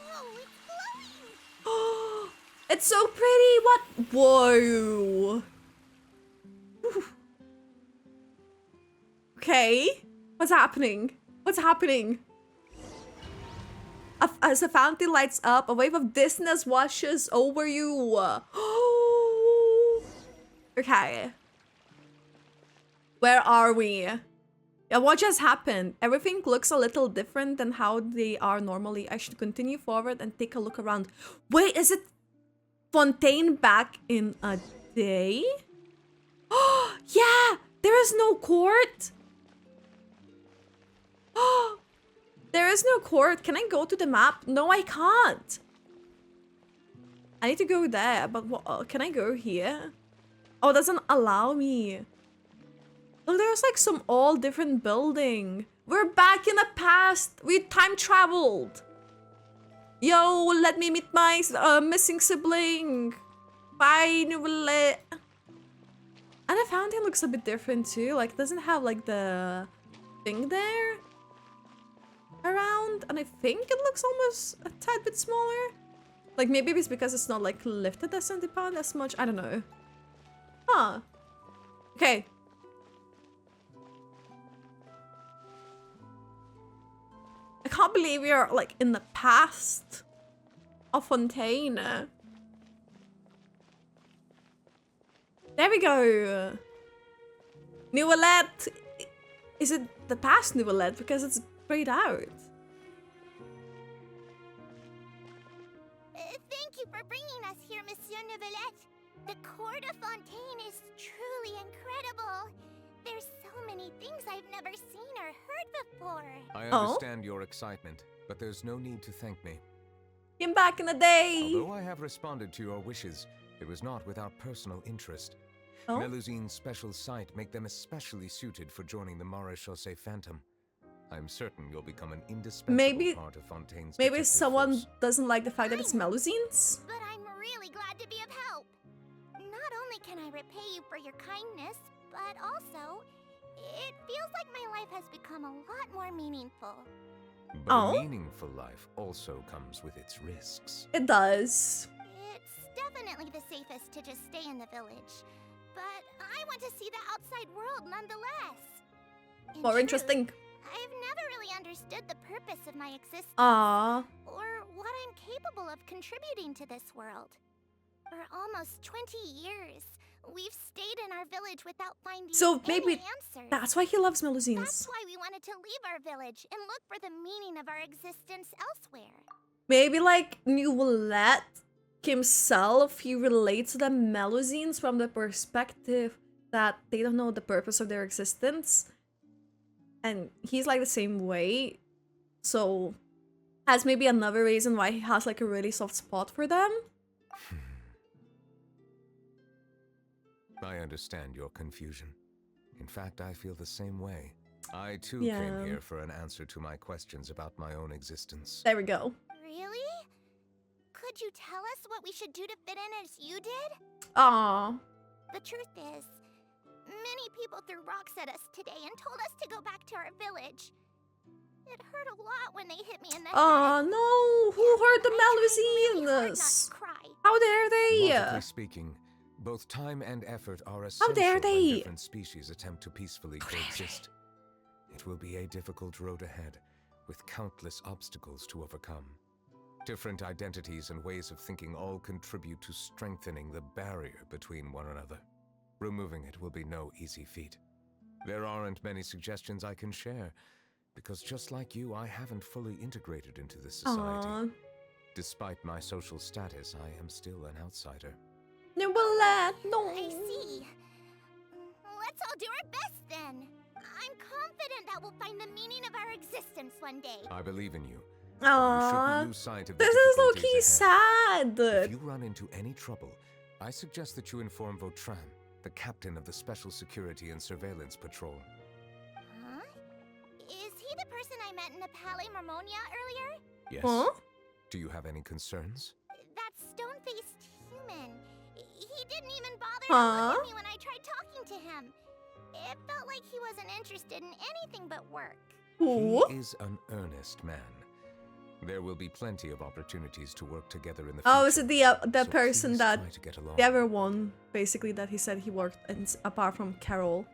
S2: Oh, it's glowing!
S1: It's so pretty. What? Whoa. Whew. Okay. What's happening? What's happening? As a fountain lights up, a wave of dizziness washes over you. Okay. Where are we? Yeah, what just happened? Everything looks a little different than how they are normally. I should continue forward and take a look around. Wait, is it Fontaine back in a day? Oh, yeah! There is no court! Oh, there is no court. Can I go to the map? No, I can't. I need to go there, but what, can I go here? Oh, it doesn't allow me. Look, there's like some all different building. We're back in the past. We time traveled. Yo, let me meet my missing sibling. Bye, Neuvillette. And the fountain looks a bit different too. Like, it doesn't have like the thing there around. And I think it looks almost a tad bit smaller. Like, maybe it's because it's not like lifted as 70 pounds as much. I don't know. Huh. Okay. I can't believe we are like in the past of Fontaine. There we go. Neuvillette. Is it the past Neuvillette? Because it's grayed out.
S2: Thank you for bringing us here, Monsieur Neuvillette. The court of Fontaine is truly incredible. There's so many things I've never seen or heard before.
S3: I understand your excitement, but there's no need to thank me.
S1: Came back in the day.
S3: Although I have responded to your wishes, it was not without personal interest.
S1: Oh?
S3: Melusine's special sight make them especially suited for joining the Maréchaussée Phantom. I'm certain you'll become an indispensable part of Fontaine's
S1: Maybe
S3: protective
S1: someone
S3: force.
S1: doesn't like the fact that it's Melusines.
S2: But I'm really glad to be of help. Not only can I repay you for your kindness, but also, it feels like my life has become a lot more meaningful.
S3: But
S1: Oh?
S3: a meaningful life also comes with its risks.
S1: It does.
S2: It's definitely the safest to just stay in the village. But I want to see the outside world nonetheless. In
S1: More
S2: truth,
S1: interesting.
S2: I've never really understood the purpose of my existence.
S1: Aww.
S2: Or what I'm capable of contributing to this world. For almost 20 years, we've stayed in our village without finding
S1: So
S2: any
S1: maybe
S2: answers.
S1: that's why he loves
S2: That's
S1: Melusines.
S2: why we wanted to leave our village and look for the meaning of our existence elsewhere.
S1: Maybe like Neuvillette himself, he relates to the Melusines from the perspective that they don't know the purpose of their existence. And he's like the same way. So that's maybe another reason why he has like a really soft spot for them.
S3: I understand your confusion. In fact, I feel the same way. I too
S1: Yeah.
S3: came here for an answer to my questions about my own existence.
S1: There we go.
S2: Really? Could you tell us what we should do to fit in as you did?
S1: Aww.
S2: The truth is, many people threw rocks at us today and told us to go back to our village. It hurt a lot when they hit me in the
S1: Aw,
S2: head.
S1: no! Who hurt the
S2: I tried really hard not
S1: Melusines?
S2: to cry.
S1: How dare they?
S3: Logically speaking, both time and effort are
S1: How
S3: essential
S1: dare
S3: when
S1: they?
S3: different species attempt to peacefully coexist. It will be a difficult road ahead, with countless obstacles to overcome. Different identities and ways of thinking all contribute to strengthening the barrier between one another. Removing it will be no easy feat. There aren't many suggestions I can share, because just like you, I haven't fully integrated into this society.
S1: Aw.
S3: Despite my social status, I am still an outsider.
S1: Neuvillette, no.
S2: I see. Let's all do our best then. I'm confident that we'll find the meaning of our existence one day.
S3: I believe in you. You
S1: Aww.
S3: shouldn't lose sight of the
S1: This is
S3: difficulties
S1: low-key
S3: ahead.
S1: sad.
S3: If you run into any trouble, I suggest that you inform Vautrain, the captain of the Special Security and Surveillance Patrol.
S2: Huh? Is he the person I met in the Palais Marmonia earlier?
S3: Yes.
S1: Huh?
S3: Do you have any concerns?
S2: That stone-faced human. He didn't even bother
S1: Huh?
S2: to look at me when I tried talking to him. It felt like he wasn't interested in anything but work.
S1: Who?
S3: He is an earnest man. There will be plenty of opportunities to work together in the future.
S1: Oh, is it the
S3: so
S1: person
S3: please
S1: that
S3: try to get along.
S1: the other one, basically, that he said he worked in, apart from Carol?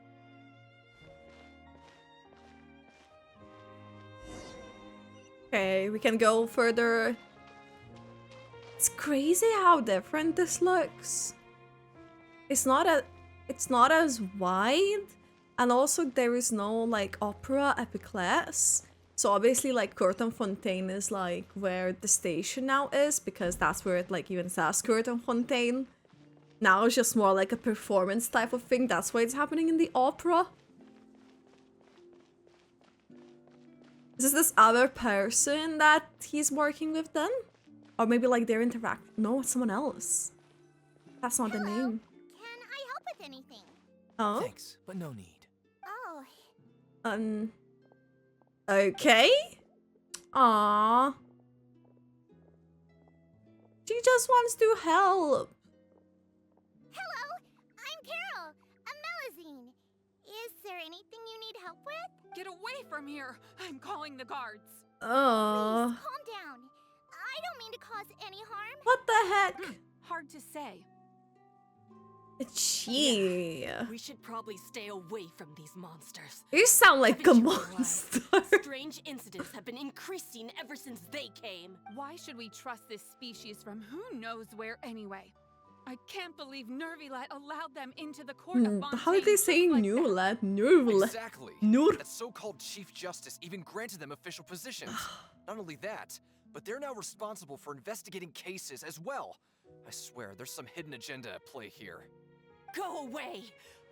S1: Okay, we can go further. It's crazy how different this looks. It's not as wide, and also there is no like opera epiclese. So obviously like Curtain Fontaine is like where the station now is, because that's where it like even says Curtain Fontaine. Now it's just more like a performance type of thing. That's why it's happening in the opera. Is this other person that he's working with then? Or maybe like they're interacting. No, it's someone else. That's not the
S2: Hello.
S1: name.
S2: Can I help with anything?
S1: Oh?
S6: Thanks, but no need.
S2: Oh,
S1: Okay. Aww. She just wants to help.
S2: hello. I'm Carol, a Melazine. Is there anything you need help with?
S7: Get away from here! I'm calling the guards.
S2: Please, calm down. I don't mean to cause any harm.
S1: What the heck?
S7: Hard to say.
S1: It's she.
S8: We should probably stay away from these monsters.
S1: You sound like a
S8: Haven't you realized?
S1: monster.
S8: Strange incidents have been increasing ever since they came.
S7: Why should we trust this species from who knows where anyway? I can't believe Neuvillette allowed them into the court of Vautrain.
S1: How did they say
S7: just like that.
S1: Neuvillette? Neuvillette.
S9: Exactly.
S1: Nur.
S9: That so-called Chief Justice even granted them official positions. Not only that, but they're now responsible for investigating cases as well. I swear, there's some hidden agenda at play here.
S8: Go away!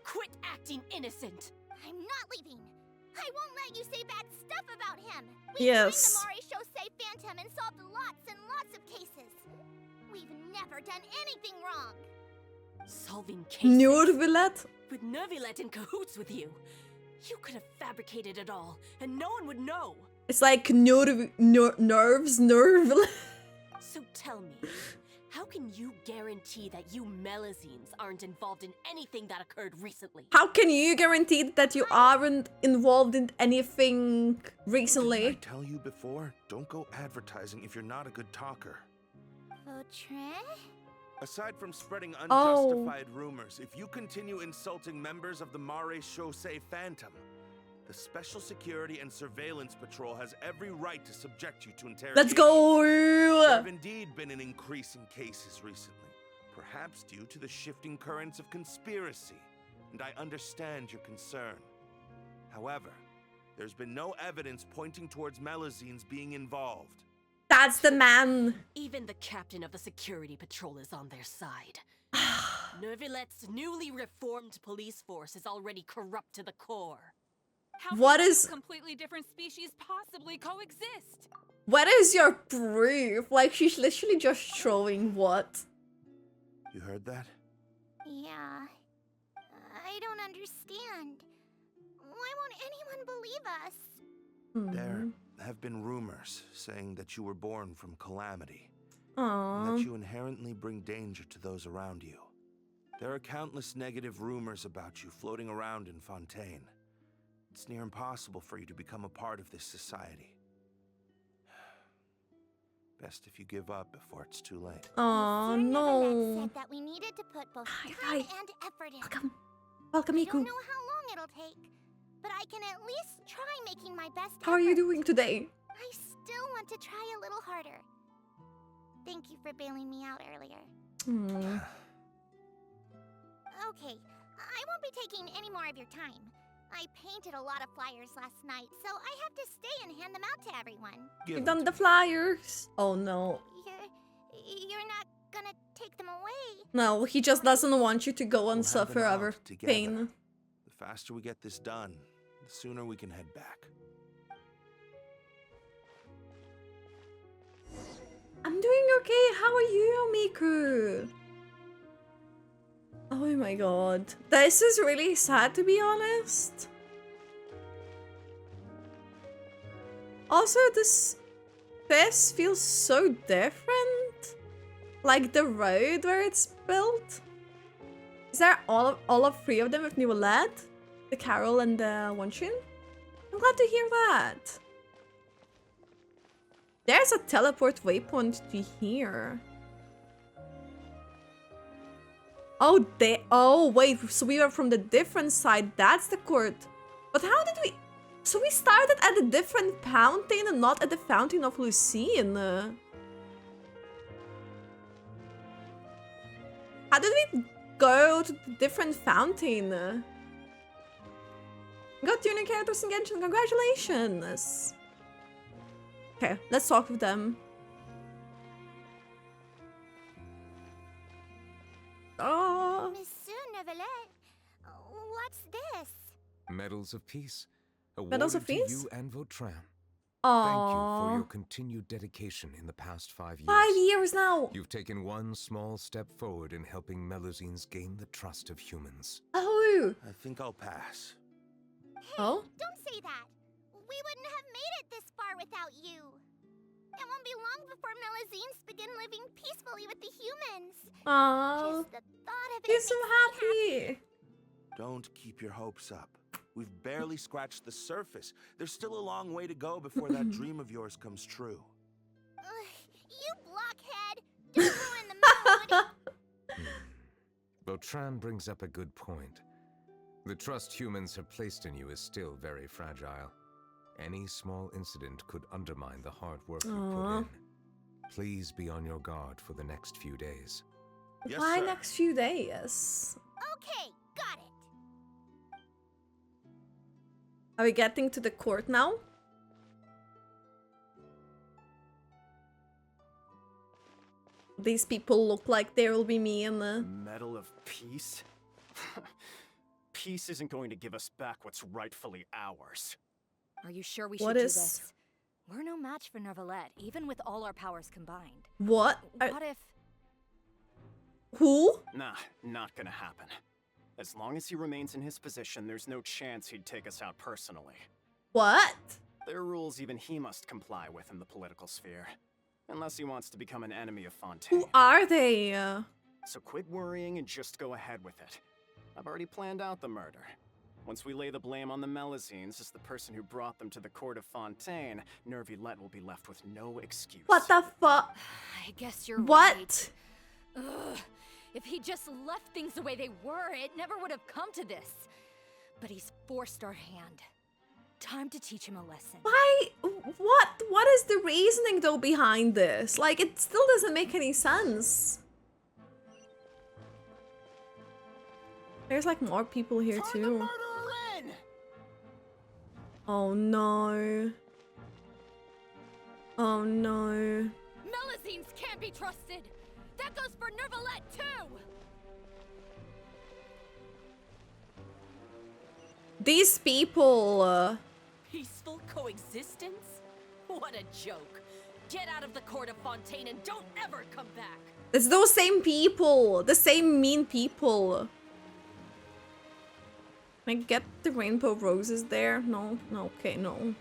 S8: Quit acting innocent!
S2: I'm not leaving. I won't let you say bad stuff about him. We
S1: Yes.
S2: trained the Mare Chaussee Phantom and solved lots and lots of cases. We've never done anything wrong.
S8: Solving cases?
S1: Neuvillette.
S8: With Neuvillette in cahoots with you. You could have fabricated it all, and no one would know.
S1: It's like nerves, Neuvillette.
S8: So tell me, how can you guarantee that you Melazines aren't involved in anything that occurred recently?
S1: How can you guarantee that you aren't involved in anything
S10: Didn't I
S1: recently?
S10: tell you before? Don't go advertising if you're not a good talker.
S2: Vautrain?
S10: Aside from spreading
S1: Oh.
S10: unjustified rumors, if you continue insulting members of the Mare Chaussee Phantom, the Special Security and Surveillance Patrol has every right to subject you to interrogation.
S1: Let's go!
S10: There have indeed been an increase in cases recently, perhaps due to the shifting currents of conspiracy, and I understand your concern. However, there's been no evidence pointing towards Melazines being involved.
S1: That's the man.
S8: Even the captain of the security patrol is on their side. Neuvillette's newly reformed police force is already corrupt to the core.
S7: How can
S1: What
S7: two
S1: is-
S7: completely different species possibly coexist?
S1: What is your proof? Like, she's literally just showing what?
S10: You heard that?
S2: Yeah. I don't understand. Why won't anyone believe us?
S10: There have been rumors saying that you were born from calamity, and
S1: Aww.
S10: that you inherently bring danger to those around you. There are countless negative rumors about you floating around in Fontaine. It's near impossible for you to become a part of this society. Best if you give up before it's too late.
S1: Aw,
S2: Sir Neuvillette
S1: no.
S2: said that we needed to put both
S1: Hi,
S2: time
S1: hi.
S2: and effort in.
S1: Welcome. Welcome,
S2: I
S1: Iku.
S2: don't know how long it'll take, but I can at least try making my best
S1: How are you
S2: effort.
S1: doing today?
S2: I still want to try a little harder. Thank you for bailing me out earlier.
S1: Hmm.
S2: Okay, I won't be taking any more of your time. I painted a lot of flyers last night, so I have to stay and hand them out to everyone.
S10: Give
S1: You've
S10: them
S1: done the flyers. Oh no.
S2: You're not gonna take them away.
S1: No, he just doesn't want you to go
S10: We'll
S1: and
S10: have
S1: suffer
S10: them
S1: ever
S10: out together.
S1: pain.
S10: The faster we get this done, the sooner we can head back.
S1: I'm doing okay. How are you, Miku? Oh my god. This is really sad, to be honest. Also, this feels so different. Like the road where it's built. Is there all of three of them with Neuvillette? The Carol and the Genshin? I'm glad to hear that. There's a teleport waypoint to here. Oh, wait, so we are from the different side. That's the court. But how did we... So we started at a different fountain and not at the fountain of Lucine. How did we go to the different fountain? Got 2 new characters in Genshin, congratulations! Okay, let's talk with them. Oh.
S2: Monsieur Neuvillette, what's this?
S3: Medals of Peace.
S1: Medals of
S3: Awarded to
S1: Peace?
S3: you and Vautrain.
S1: Aww.
S3: Thank you for your continued dedication in the past 5 years.
S1: 5 years now!
S3: You've taken one small step forward in helping Melusines gain the trust of humans.
S1: Oh!
S10: I think I'll pass.
S1: Oh?
S2: Don't say that. We wouldn't have made it this far without you. It won't be long before Melusines begin living peacefully with the humans.
S1: Aww.
S2: Just the thought of it
S1: He's so
S2: makes me
S1: happy!
S10: Don't keep your hopes up. We've barely scratched the surface. There's still a long way to go before that dream of yours comes true.
S2: You blockhead! Don't ruin the mood!
S3: Vautrain brings up a good point. The trust humans have placed in you is still very fragile. Any small incident could undermine the hard work you put in. Please be on your guard for the next few days.
S10: Yes,
S1: Why
S10: sir.
S1: next few days?
S2: Okay, got it.
S1: Are we getting to the court now? These people look like they will be me and the...
S11: Medal of Peace? Peace isn't going to give us back what's rightfully ours.
S4: Are you sure we
S1: What
S4: should do
S1: is-
S4: this? We're no match for Neuvillette, even with all our powers combined.
S1: What?
S4: What if...
S1: Who?
S11: Nah, not gonna happen. As long as he remains in his position, there's no chance he'd take us out personally.
S1: What?
S11: There are rules even he must comply with in the political sphere. Unless he wants to become an enemy of Fontaine.
S1: Who are they?
S11: So quit worrying and just go ahead with it. I've already planned out the murder. Once we lay the blame on the Melusines as the person who brought them to the court of Fontaine, Neuvillette will be left with no excuse.
S1: What the fuck?
S4: I guess you're
S1: What?
S4: right. Ugh. If he just left things the way they were, it never would have come to this. But he's forced our hand. Time to teach him a lesson.
S1: Why? What is the reasoning though behind this? Like, it still doesn't make any sense. There's like more people here
S11: Turn the
S1: too.
S11: murderer in!
S1: Oh no. Oh no.
S4: Melusines can't be trusted! That goes for Neuvillette too!
S1: These people.
S8: Peaceful coexistence? What a joke. Get out of the court of Fontaine and don't ever come back.
S1: It's those same people. The same mean people. Can I get the rainbow roses there? No? No, okay, no.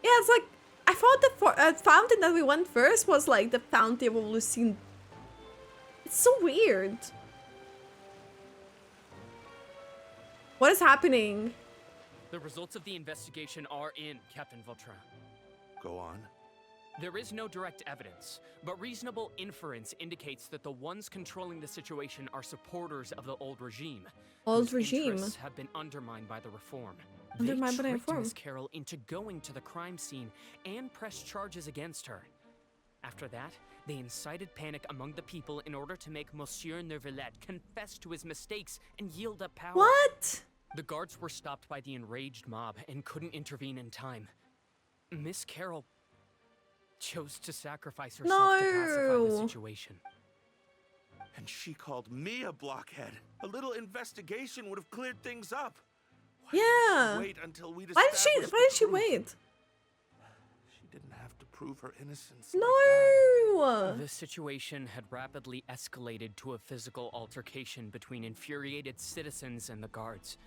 S1: Yeah, it's like, I thought the fountain that we went first was like the fountain of Lucine. It's so weird. What is happening?
S12: The results of the investigation are in, Captain Vautrain.
S10: Go on.
S12: There is no direct evidence, but reasonable inference indicates that the ones controlling the situation are supporters of the old regime.
S1: Old
S12: whose
S1: regime?
S12: interests have been undermined by the reform.
S1: Undermined by the
S12: They tricked
S1: reform?
S12: Miss Carol into going to the crime scene and pressed charges against her. After that, they incited panic among the people in order to make Monsieur Neuvillette confess to his mistakes and yield up power.
S1: What?
S12: The guards were stopped by the enraged mob and couldn't intervene in time. Miss Carol chose to sacrifice herself to pacify the
S1: No.
S12: situation.
S10: And she called me a blockhead. A little investigation would have cleared things up. Why did
S1: Yeah.
S10: she wait until we'd
S1: Why
S10: established
S1: did
S10: the
S1: she
S10: truth?
S1: wait?
S10: She didn't have to prove her innocence.
S1: No.
S12: The situation had rapidly escalated to a physical altercation between infuriated citizens and the guards.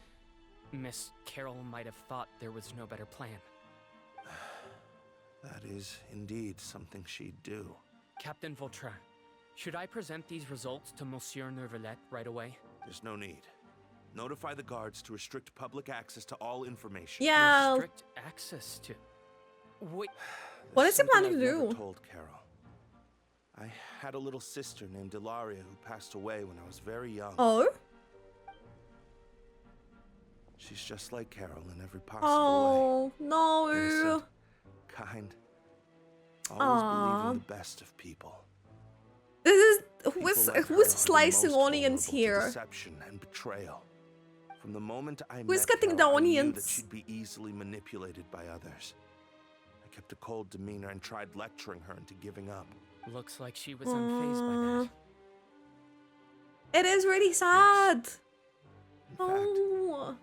S12: Miss Carol might have thought there was no better plan.
S10: That is indeed something she'd do.
S12: Captain Vautrain, should I present these results to Monsieur Neuvillette right away?
S10: There's no need. Notify the guards to restrict public access to all information.
S1: Yeah.
S12: Restrict access to... Wait,
S1: What
S10: There's
S1: is he planning
S10: something
S1: to
S10: I've never
S1: do?
S10: told Carol. I had a little sister named Ilaria who passed away when I was very young.
S1: Oh?
S10: She's just like Carol in every possible way.
S1: Oh, no.
S10: Innocent, kind, always believing the best of people.
S1: This is
S10: People like her
S1: who's
S10: are the
S1: slicing
S10: most
S1: onions
S10: vulnerable to
S1: here?
S10: deception and betrayal. From the moment I
S1: Who's
S10: met
S1: cutting
S10: Carol,
S1: the
S10: I knew that
S1: onions?
S10: she'd be easily manipulated by others. I kept a cold demeanor and tried lecturing her into giving up.
S12: Looks like she was unfazed by that.
S1: It is really sad.
S10: In
S1: Oh.
S10: fact,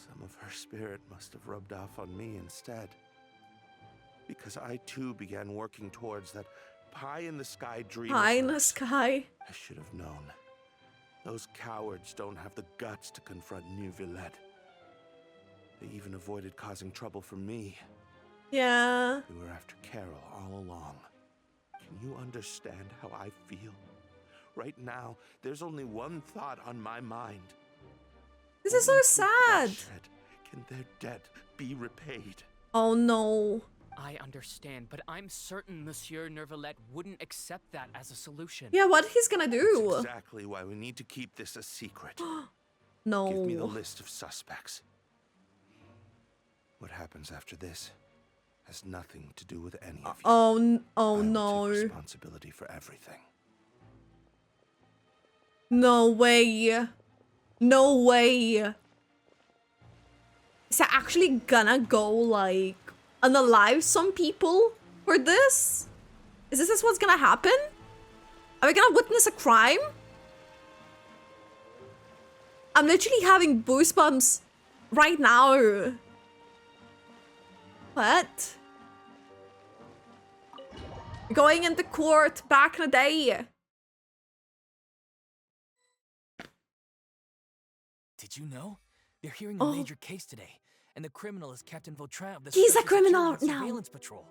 S10: some of her spirit must have rubbed off on me instead. Because I too began working towards that pie-in-the-sky dream.
S1: Pie
S10: of
S1: in the
S10: hers.
S1: sky.
S10: I should have known. Those cowards don't have the guts to confront Neuvillette. They even avoided causing trouble for me.
S1: Yeah.
S10: They were after Carol all along. Can you understand how I feel? Right now, there's only one thought on my mind.
S1: This is so
S10: Only through
S1: sad.
S10: bloodshed can their debt be repaid?
S1: Oh no.
S12: I understand, but I'm certain Monsieur Neuvillette wouldn't accept that as a solution.
S1: Yeah, what he's gonna do?
S10: That's exactly why we need to keep this a secret.
S1: No.
S10: Give me the list of suspects. What happens after this has nothing to do with any of you.
S1: Oh
S10: I will
S1: no.
S10: take responsibility for everything.
S1: No way. No way. Is that actually gonna go like unalive some people for this? Is this what's gonna happen? Are we gonna witness a crime? I'm literally having goosebumps right now. What? Going into court back in the day.
S6: Did you know? They're hearing a major case today, and the criminal is Captain Vautrain of the
S1: He's a
S6: Special
S1: criminal
S6: Security
S1: now.
S6: Surveillance Patrol.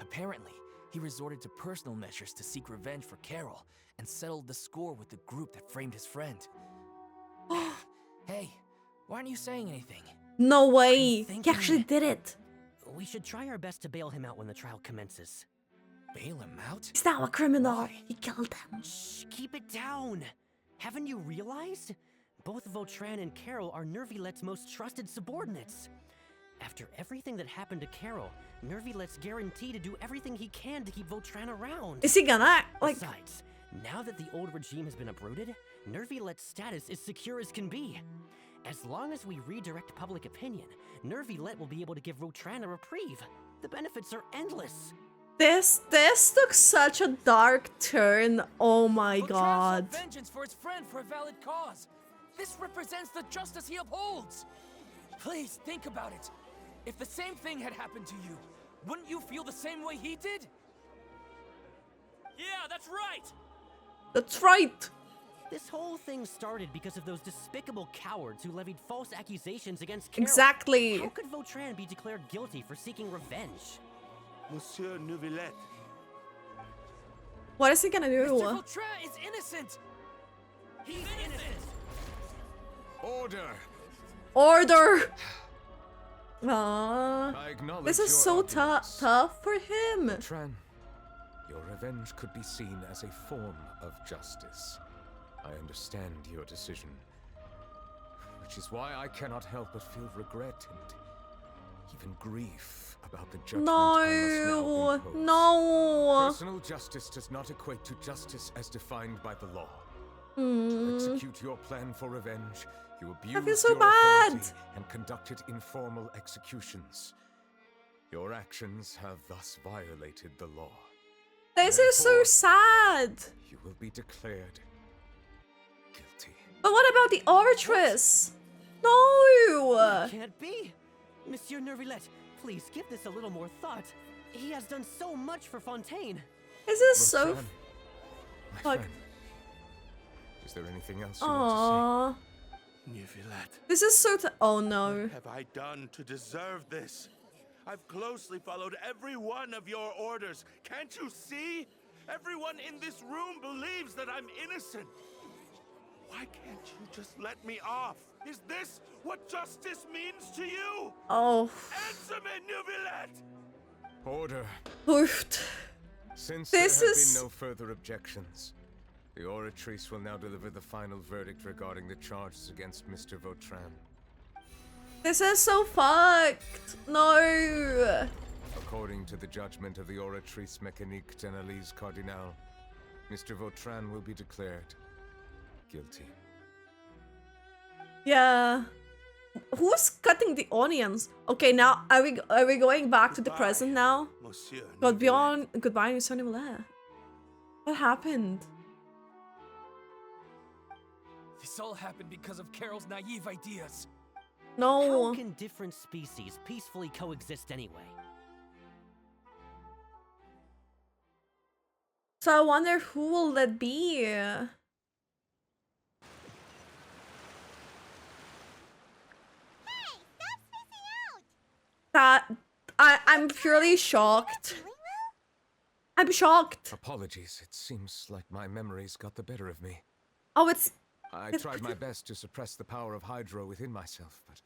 S6: Apparently, he resorted to personal measures to seek revenge for Carol and settled the score with the group that framed his friend. Hey, why aren't you saying anything?
S1: No way. He
S6: thinking-
S1: actually did it.
S13: We should try our best to bail him out when the trial commences.
S6: Bail him out?
S1: He's now a criminal.
S6: Why?
S1: He killed them.
S13: Shh, keep it down. Haven't you realized? Both Vautrain and Carol are Neuvillette's most trusted subordinates. After everything that happened to Carol, Neuvillette's guaranteed to do everything he can to keep Vautrain around.
S1: Is he gonna like?
S13: Besides, now that the old regime has been uprooted, Neuvillette's status is secure as can be. As long as we redirect public opinion, Neuvillette will be able to give Vautrain a reprieve. The benefits are endless.
S1: This took such a dark turn. Oh my
S6: Vautrain
S1: god.
S6: sought vengeance for his friend for a valid cause. This represents the justice he upholds. Please think about it. If the same thing had happened to you, wouldn't you feel the same way he did? Yeah, that's right.
S1: That's right.
S13: This whole thing started because of those despicable cowards who levied false accusations against Carol.
S1: Exactly.
S13: How could Vautrain be declared guilty for seeking revenge?
S10: Monsieur Neuvillette.
S1: What is he gonna do?
S6: Mr. Vautrain is innocent. He's innocent.
S3: Order!
S1: Order. Aww.
S3: I acknowledge
S1: This is
S3: your
S1: so
S3: arguments.
S1: tough for him.
S3: Tran, your revenge could be seen as a form of justice. I understand your decision, which is why I cannot help but feel regret and even grief about the judgment I must now
S1: No.
S3: impose.
S1: No.
S3: Personal justice does not equate to justice as defined by the law. To
S1: Hmm.
S3: execute your plan for revenge, you abused
S1: feel so
S3: your
S1: bad.
S3: authority and conducted informal executions. Your actions have thus violated the law.
S1: This is so
S3: Therefore,
S1: sad.
S3: You will be declared guilty.
S1: But what about the Oratress? No.
S13: Can't be. Monsieur Neuvillette, please give this a little more thought. He has done so much for Fontaine.
S1: This is so.
S3: Vautrain, my
S1: Fuck.
S3: friend, is there anything else you want
S1: Aww.
S10: Neuvillette.
S1: This is so. Oh no.
S10: What have I done to deserve this? I've closely followed every one of your orders. Can't you see? Everyone in this room believes that I'm innocent. Why can't you just let me off? Is this what justice means to you?
S1: Oh.
S10: Answer me, Neuvillette!
S3: to say? Order.
S1: Oofed.
S3: Since
S1: This
S3: there have
S1: is-
S3: been no further objections, the Oratrice will now deliver the final verdict regarding the charges against Mr. Vautrain.
S1: This is so fucked. No.
S3: According to the judgment of the Oratrice Mécanique d'Analyse Cardinal, Mr. Vautrain will be declared guilty.
S1: Yeah. Who's cutting the onions? Okay, now are we going back to the present now?
S10: Monsieur
S1: Goodbye, Monsieur Neuvillette. What happened?
S6: This all happened because of Carol's naive ideas.
S1: No.
S13: How can different species peacefully coexist anyway?
S1: So I wonder who will that be? That I'm purely shocked. I'm shocked.
S3: Apologies, it seems like my memories got the better of me.
S1: Oh, it's...
S3: I tried my best to suppress the power of Hydro within myself, but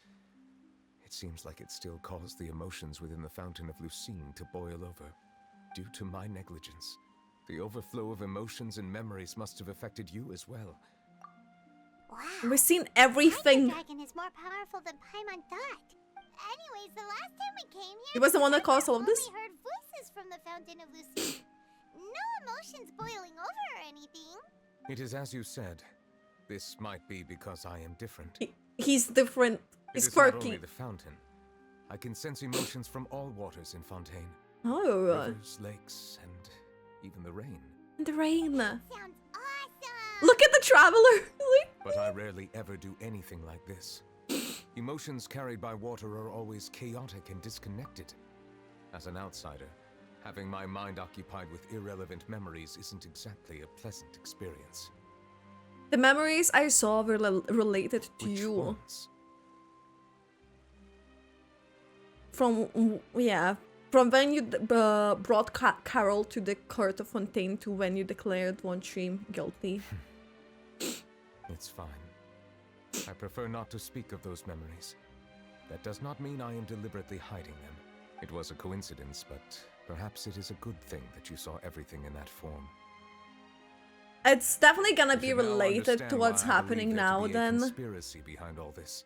S3: it seems like it still caused the emotions within the Fountain of Lucine to boil over. Due to my negligence, the overflow of emotions and memories must have affected you as well.
S2: Wow.
S1: We've seen everything.
S2: The dragon is more powerful than Paimon thought. Anyways, the last time we came here,
S1: He was the one that caused all of this?
S2: we heard voices from the Fountain of Lucine. No emotions boiling over or anything.
S3: It is as you said. This might be because I am different.
S1: He's different. He's
S3: It is not
S1: quirky.
S3: only the fountain. I can sense emotions from all waters in Fontaine.
S1: Oh.
S3: Rivers, lakes, and even the rain.
S1: The rain.
S2: Sounds awesome.
S1: Look at the traveler.
S3: But I rarely ever do anything like this. Emotions carried by water are always chaotic and disconnected. As an outsider, having my mind occupied with irrelevant memories isn't exactly a pleasant experience.
S1: The memories I saw were related to
S3: Which
S1: you.
S3: ones?
S1: From when you brought Carol to the court of Fontaine to when you declared Vautrain guilty.
S3: It's fine. I prefer not to speak of those memories. That does not mean I am deliberately hiding them. It was a coincidence, but perhaps it is a good thing that you saw everything in that form.
S1: It's definitely gonna
S3: You
S1: be
S3: should now
S1: related to
S3: understand
S1: what's
S3: why I
S1: happening
S3: believe there to
S1: now
S3: be a
S1: then.
S3: Conspiracy behind all this.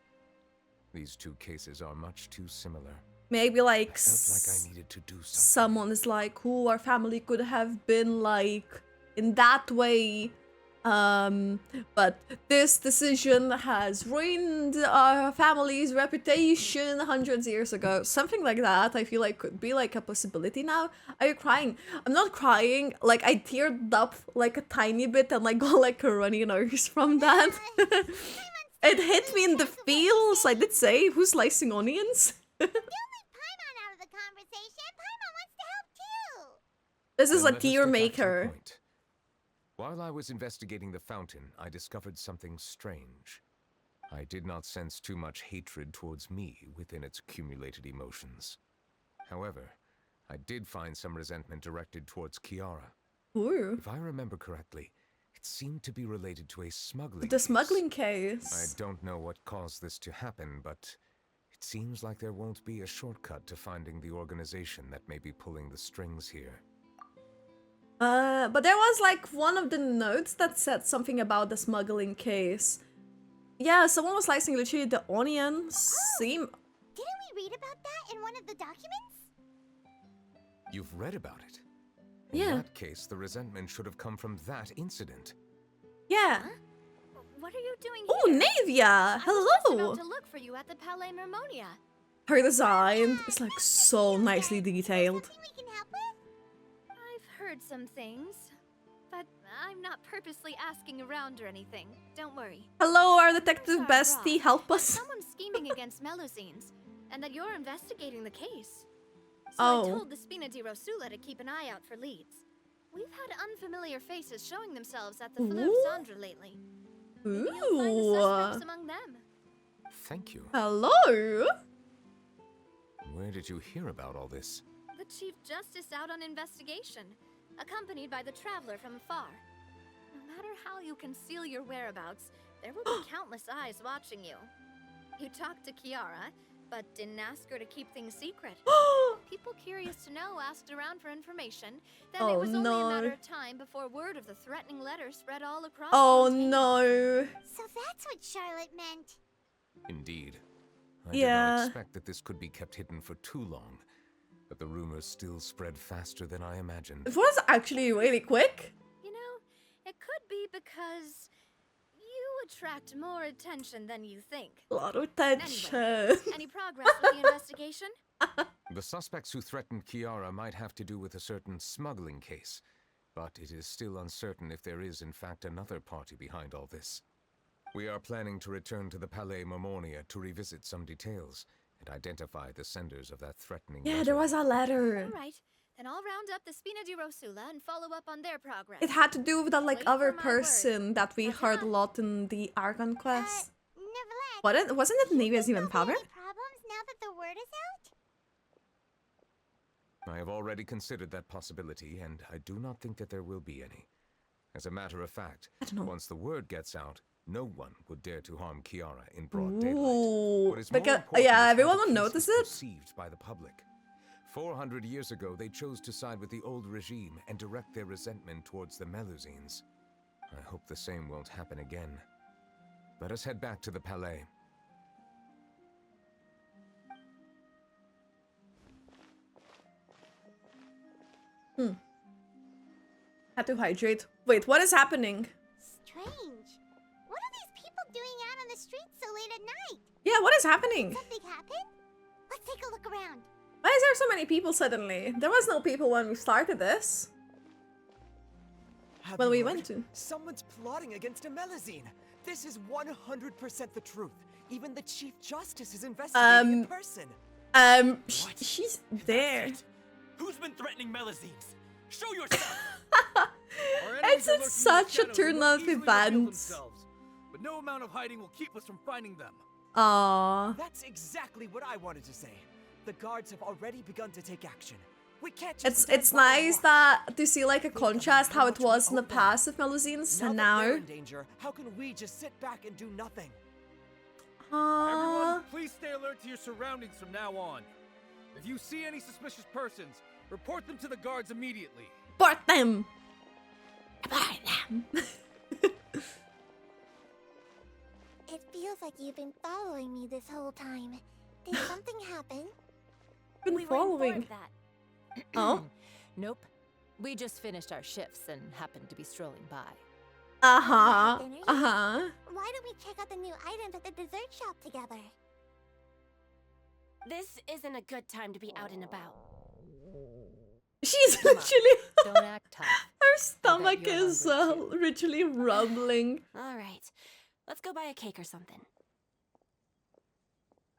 S3: These two cases are much too similar.
S1: Maybe like
S3: I felt like I needed to do something.
S1: someone is like, who our family could have been like in that way. But this decision has ruined our family's reputation hundreds of years ago. Something like that, I feel like could be like a possibility now. Are you crying? I'm not crying. Like, I teared up like a tiny bit and like got like a runny nose from that. It hit me in the feels. I did say, who's slicing onions?
S2: Don't leave Paimon out of the conversation. Paimon wants to help too.
S1: This is
S3: Then
S1: a
S3: let us
S1: tear
S3: get back to the
S1: maker.
S3: point. While I was investigating the fountain, I discovered something strange. I did not sense too much hatred towards me within its accumulated emotions. However, I did find some resentment directed towards Kiara.
S1: Ooh.
S3: If I remember correctly, it seemed to be related to a smuggling
S1: The
S3: case.
S1: smuggling
S3: I
S1: case.
S3: don't know what caused this to happen, but it seems like there won't be a shortcut to finding the organization that may be pulling the strings here.
S1: But there was like one of the notes that said something about the smuggling case. Yeah, someone was slicing literally the onions. Seem...
S2: Didn't we read about that in one of the documents?
S3: You've read about it? In
S1: Yeah.
S3: that case, the resentment should have come from that incident.
S1: Yeah.
S5: What are you doing
S1: Oh,
S5: here?
S1: Navia!
S5: I was just
S1: Hello!
S5: about to look for you at the Palais Mermonia.
S1: Her design is like so nicely detailed.
S2: Something we can help with?
S5: I've heard some things, but I'm not purposely asking around or anything. Don't worry.
S1: Hello, our detective
S5: Sorry,
S1: bestie,
S5: Rob.
S1: help us.
S5: Someone's scheming against Melusines, and that you're investigating the case. So
S1: Oh.
S5: I told the Spina di Rosula to keep an eye out for leads. We've had unfamiliar faces showing themselves at the Fleur
S1: Ooh.
S5: Cendre lately. Maybe you'll find the suspects
S1: Ooh.
S5: among them.
S3: Thank you.
S1: Hello?
S3: Where did you hear about all this?
S5: The Chief Justice out on investigation, accompanied by the Traveler from afar. No matter how you conceal your whereabouts, there will be countless eyes watching you. You talked to Kiara, but didn't ask her to keep things secret. People curious to know asked around for information, then it
S1: Oh,
S5: was only
S1: no.
S5: a matter of time before word of the threatening letter spread all across
S1: Oh
S5: Fontaine.
S1: no.
S2: So that's what Charlotte meant.
S3: Indeed. I did not expect that this could be kept hidden for too long, but the rumors still spread faster than I imagined.
S1: It was actually really quick.
S5: You know, it could be because you attract more attention than you think.
S1: A lot of attention.
S5: Anyway, any progress with the investigation?
S3: The suspects who threatened Kiara might have to do with a certain smuggling case, but it is still uncertain if there is in fact another party behind all this. We are planning to return to the Palais Marmonia to revisit some details and identify the senders of that threatening letter.
S1: There was a letter.
S5: Alright, then I'll round up the Spina di Rosula and follow up on their progress.
S1: It had to do with that like
S5: Wait
S1: other
S5: for my
S1: person
S5: word.
S1: that we heard a lot in the Argon quest.
S2: Neuvillette,
S1: Wasn't it Navia's even power?
S2: any problems now that the word is out?
S3: I have already considered that possibility, and I do not think that there will be any. As a matter of fact, once the word gets out, no one would dare to harm Kiara in broad daylight. What is more
S1: Because
S3: important is how
S1: everyone
S3: the
S1: will
S3: case
S1: notice
S3: is
S1: it.
S3: perceived by the public. 400 years ago, they chose to side with the old regime and direct their resentment towards the Melusines. I hope the same won't happen again. Let us head back to the Palais.
S1: Had to hydrate. Wait, what is happening?
S2: Strange. What are these people doing out on the streets so late at night?
S1: Yeah, what is happening?
S2: Something happened? Let's take a look around.
S1: Why is there so many people suddenly? There was no people when we started this.
S14: Have
S1: Well,
S14: you
S1: we
S14: heard?
S1: went to.
S14: Someone's plotting against a Melusine. This is 100% the truth. Even the Chief Justice is investigating in person.
S1: She's there.
S6: Who's been threatening Melusines? Show yourself!
S1: It's such a turn of events.
S6: But no amount of hiding will keep us from finding them.
S1: Aww.
S14: That's exactly what I wanted to say. The guards have already begun to take action. We can't just
S1: It's nice that to see like a contrast how it was in the past with Melusines and
S14: Now that they're
S1: now.
S14: in danger, how can we just sit back and do nothing?
S6: Everyone, please stay alert to your surroundings from now on. If you see any suspicious persons, report them to the guards immediately.
S1: Report them!
S2: It feels like you've been following me this whole time. Did something happen?
S1: Been
S15: We were
S1: following.
S15: informed that.
S1: Oh?
S15: Nope. We just finished our shifts and happened to be strolling by.
S1: Uh-huh.
S2: Finished?
S1: Uh-huh.
S2: Why don't we check out the new items at the dessert shop together?
S15: This isn't a good time to be out and about.
S1: She's
S15: Come on,
S1: literally
S15: don't act tough.
S1: her stomach
S15: you're
S1: is literally rumbling.
S15: All right, let's go buy a cake or something.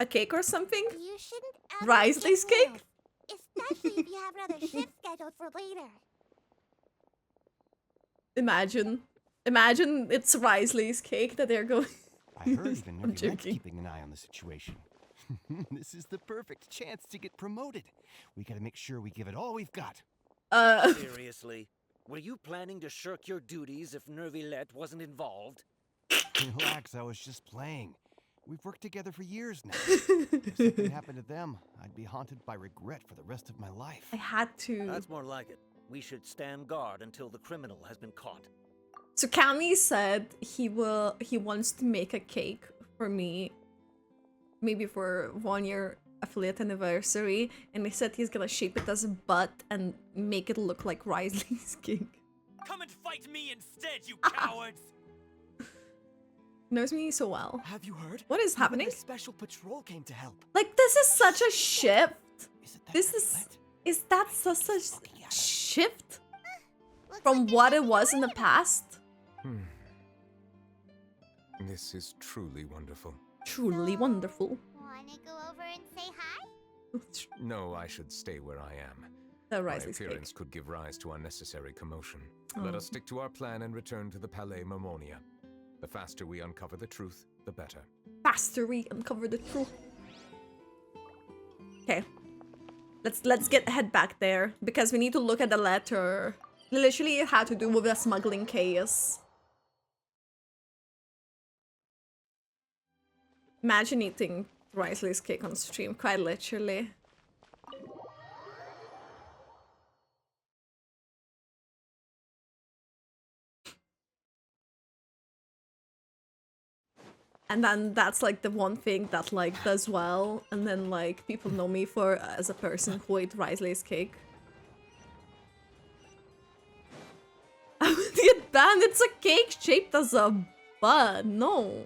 S1: A cake or something?
S2: You shouldn't ever
S1: Risley's
S2: skip
S1: cake?
S2: meals, especially if you have another shift scheduled for later.
S1: Imagine it's Risley's cake that they're going.
S16: I heard even
S1: I'm
S16: Neuvillette's
S1: joking.
S16: keeping an eye on the situation. This is the perfect chance to get promoted. We gotta make sure we give it all we've got.
S17: Seriously? Were you planning to shirk your duties if Neuvillette wasn't involved?
S16: Relax, I was just playing. We've worked together for years now. If something happened to them, I'd be haunted by regret for the rest of my life.
S1: I had to.
S17: That's more like it. We should stand guard until the criminal has been caught.
S1: So Cammy said he wants to make a cake for me, maybe for 1 year affiliate anniversary, and he said he's gonna shape it as a butt and make it look like Risley's cake.
S6: Come and fight me instead, you cowards!
S1: Knows me so well.
S14: Have you heard?
S1: What is
S14: Even
S1: happening?
S14: The special patrol came to help.
S1: Like, this is such a shift. Is that such a shift from what it was in the past?
S3: This is truly wonderful.
S1: Truly wonderful.
S2: Wanna go over and say hi?
S3: No, I should stay where I am.
S1: The
S3: My
S1: Risley's cake.
S3: appearance could give rise to unnecessary commotion. Let
S1: Oh.
S3: us stick to our plan and return to the Palais Marmonia. The faster we uncover the truth, the better.
S1: Faster we uncover the truth. Okay. Let's head back there because we need to look at the letter. Literally it had to do with the smuggling case. Imagine eating Risley's cake on stream, quite literally. And then that's like the one thing that like does well, and then like people know me for as a person who ate Risley's cake. I would get banned. It's a cake shaped as a bud. No.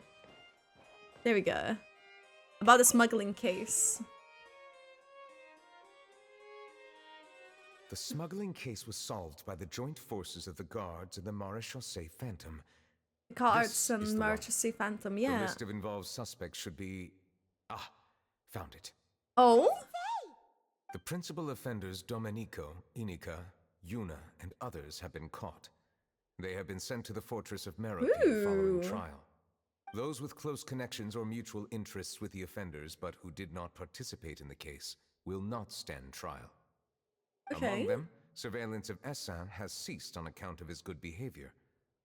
S1: There we go. About the smuggling case.
S3: The smuggling case was solved by the joint forces of the guards and the Maréchaussée Phantom.
S1: Cards
S3: This
S1: and
S3: is the one.
S1: Maréchaussée Phantom,
S3: The
S1: yeah.
S3: list of involved suspects should be... Ah, found it.
S1: Oh?
S3: The principal offenders Domenico, Inica, Yuna, and others have been caught. They have been sent to the fortress of Meropide following trial. Those with close connections or mutual interests with the offenders, but who did not participate in the case, will not stand trial.
S1: Okay.
S3: Among them, surveillance of Essin has ceased on account of his good behavior.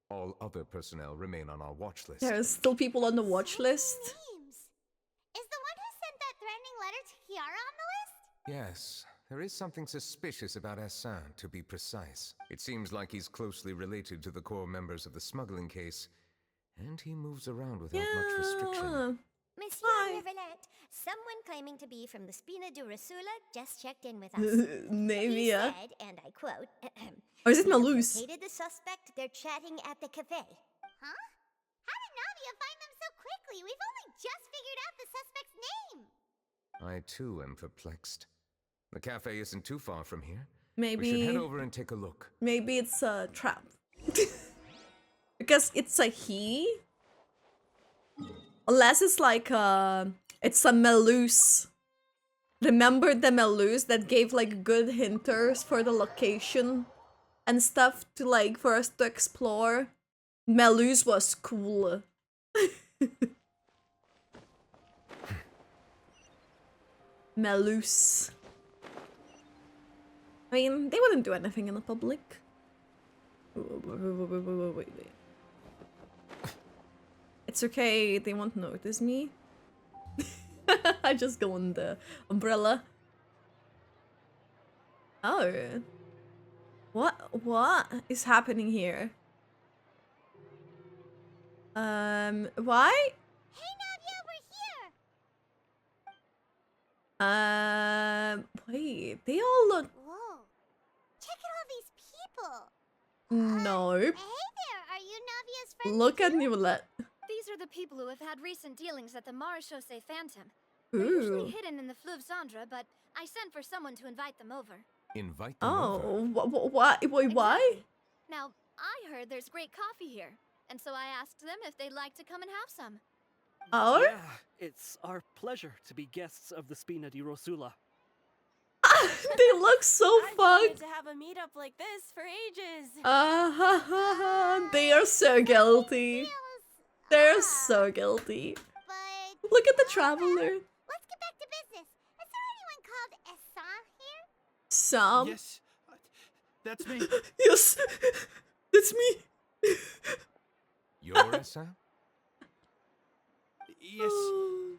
S3: All other personnel remain on our watch list.
S1: There's still people on the watch list.
S2: Is the one who sent that threatening letter to Kiara on the list?
S3: Yes, there is something suspicious about Essin, to be precise. It seems like he's closely related to the core members of the smuggling case, and he moves around without much restriction.
S2: Monsieur Neuvillette, someone claiming to be from the Spina Durasula just checked in with us. He
S1: Navia.
S2: said, and I quote,
S1: Or is it
S2: "We have
S1: Malus?
S2: located the suspect. They're chatting at the cafe." Huh? How did Navia find them so quickly? We've only just figured out the suspect's name.
S3: I too am perplexed. The cafe isn't too far from here.
S1: Maybe...
S3: We should head over and take a look.
S1: Maybe it's a trap. Because it's a he. Unless it's like it's a Melus. Remember the Melus that gave like good hinters for the location and stuff to like for us to explore? Melus was cool. Melus. I mean, they wouldn't do anything in the public. Wait. It's okay, they won't notice me. I just go on the umbrella. Oh. What is happening here? Why?
S2: Hey Navia, we're here.
S1: Wait, they all look...
S2: Whoa. Check out all these people.
S1: Nope.
S2: Hey there, are you Navia's friend?
S1: Look at Neuvillette.
S5: These are the people who have had recent dealings at the Maréchaussée Phantom. They're usually hidden in the Fleuve Cendre, but I sent for someone to invite them over.
S3: Invite them over?
S1: Oh, why? Wait, why?
S5: Now, I heard there's great coffee here, and so I asked them if they'd like to come and have some.
S1: Oh?
S18: Yeah, it's our pleasure to be guests of the Spina di Rosula.
S1: They look so fun.
S19: To have a meetup like this for ages.
S1: They are so guilty. They're so guilty. Look at the traveler.
S2: Let's get back to business. Is there anyone called Essin here?
S1: Sam.
S20: Yes, that's me.
S1: Yes, that's me.
S3: You're Essin?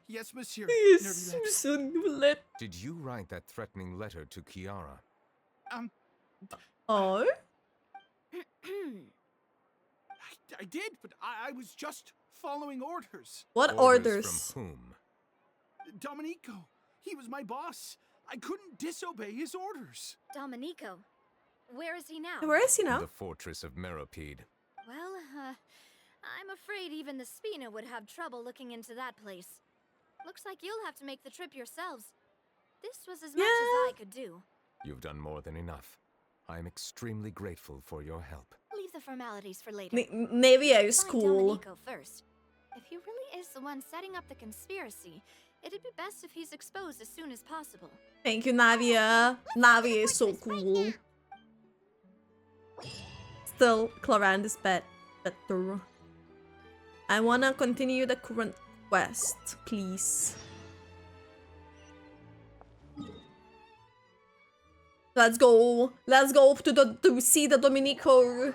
S20: Yes, monsieur.
S1: Yes, Monsieur Neuvillette.
S3: Did you write that threatening letter to Kiara?
S1: Oh?
S20: I did, but I was just following orders.
S1: What orders?
S3: From whom?
S20: Domenico. He was my boss. I couldn't disobey his orders.
S5: Domenico. Where is he now?
S1: Where is he now?
S3: The fortress of Meropide.
S5: Well, I'm afraid even the Spina would have trouble looking into that place. Looks like you'll have to make the trip yourselves. This was as much as I could do.
S3: You've done more than enough. I am extremely grateful for your help.
S5: Leave the formalities for later.
S1: Navia is
S5: Find
S1: cool.
S5: Domenico first. If he really is the one setting up the conspiracy, it'd be best if he's exposed as soon as possible.
S1: Thank you, Navia. Navia is so cool. Still, Clarand is better. I wanna continue the current quest, please. Let's go. Let's go to see the Domenico.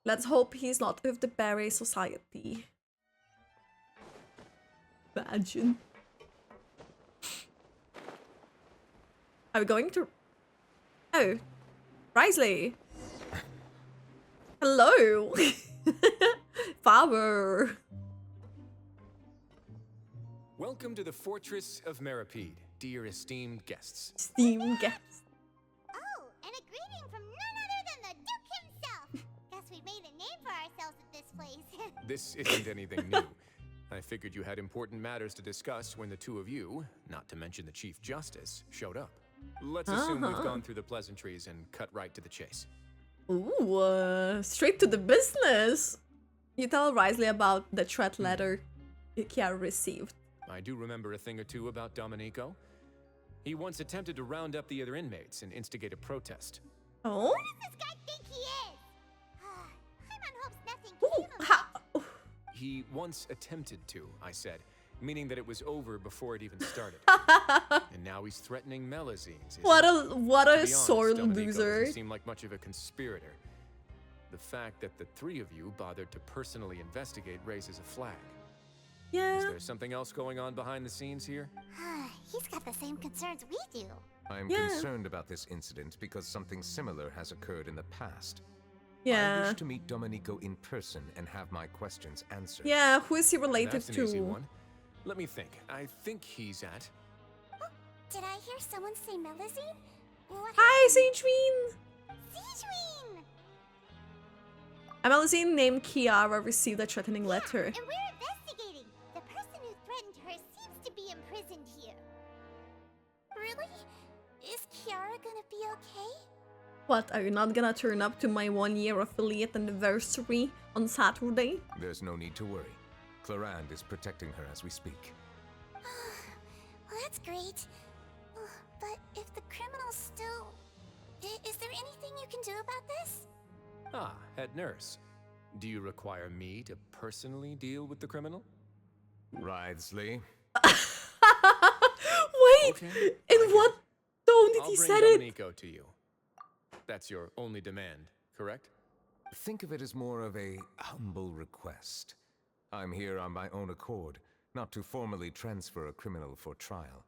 S1: Let's hope he's not with the Berry Society. Imagine. Are we going to... Oh. Risley. Hello. Father.
S6: Welcome to the Fortress of Meripede, dear esteemed guests.
S1: Esteemed guests.
S2: Oh, and a greeting from none other than the Duke himself. Guess we made a name for ourselves at this place.
S6: This isn't anything new. I figured you had important matters to discuss when the two of you, not to mention the Chief Justice, showed up. Let's assume we've gone through the pleasantries and cut right to the chase.
S1: Ooh, straight to the business. You tell Risley about the threat letter Kiara received.
S6: I do remember a thing or two about Domenico. He once attempted to round up the other inmates and instigate a protest.
S1: Oh?
S2: Who does this guy think he is? Paimon hopes nothing came of it.
S6: He once attempted to, I said, meaning that it was over before it even started. And now he's threatening Melazines.
S1: What a
S6: To be
S1: sore
S6: honest, Domenico
S1: loser.
S6: doesn't seem like much of a conspirator. The fact that the three of you bothered to personally investigate raises a flag.
S1: Yeah.
S6: Is there something else going on behind the scenes here?
S2: He's got the same concerns we do.
S3: I'm concerned about this incident because something similar has occurred in the past. I
S1: Yeah.
S3: wish to meet Domenico in person and have my questions answered.
S1: Yeah, who is he related
S6: That's an easy
S1: to?
S6: one. Let me think. I think he's at...
S2: Did I hear someone say Melazine? What
S1: Hi, Sejuin!
S2: Sejuin!
S1: A Melazine named Kiara received a threatening letter.
S2: And we're investigating. The person who threatened her seems to be imprisoned here. Really? Is Kiara gonna be okay?
S1: What, are you not gonna turn up to my 1-year affiliate anniversary on Saturday?
S3: There's no need to worry. Clarande is protecting her as we speak.
S2: Well, that's great. But if the criminal's still... Is there anything you can do about this?
S6: Ah, head nurse. Do you require me to personally deal with the criminal?
S3: Risley.
S1: Wait! In what tone did he say
S6: I'll
S1: it?
S6: bring Domenico to you. That's your only demand, correct?
S3: Think of it as more of a humble request. I'm here on my own accord, not to formally transfer a criminal for trial.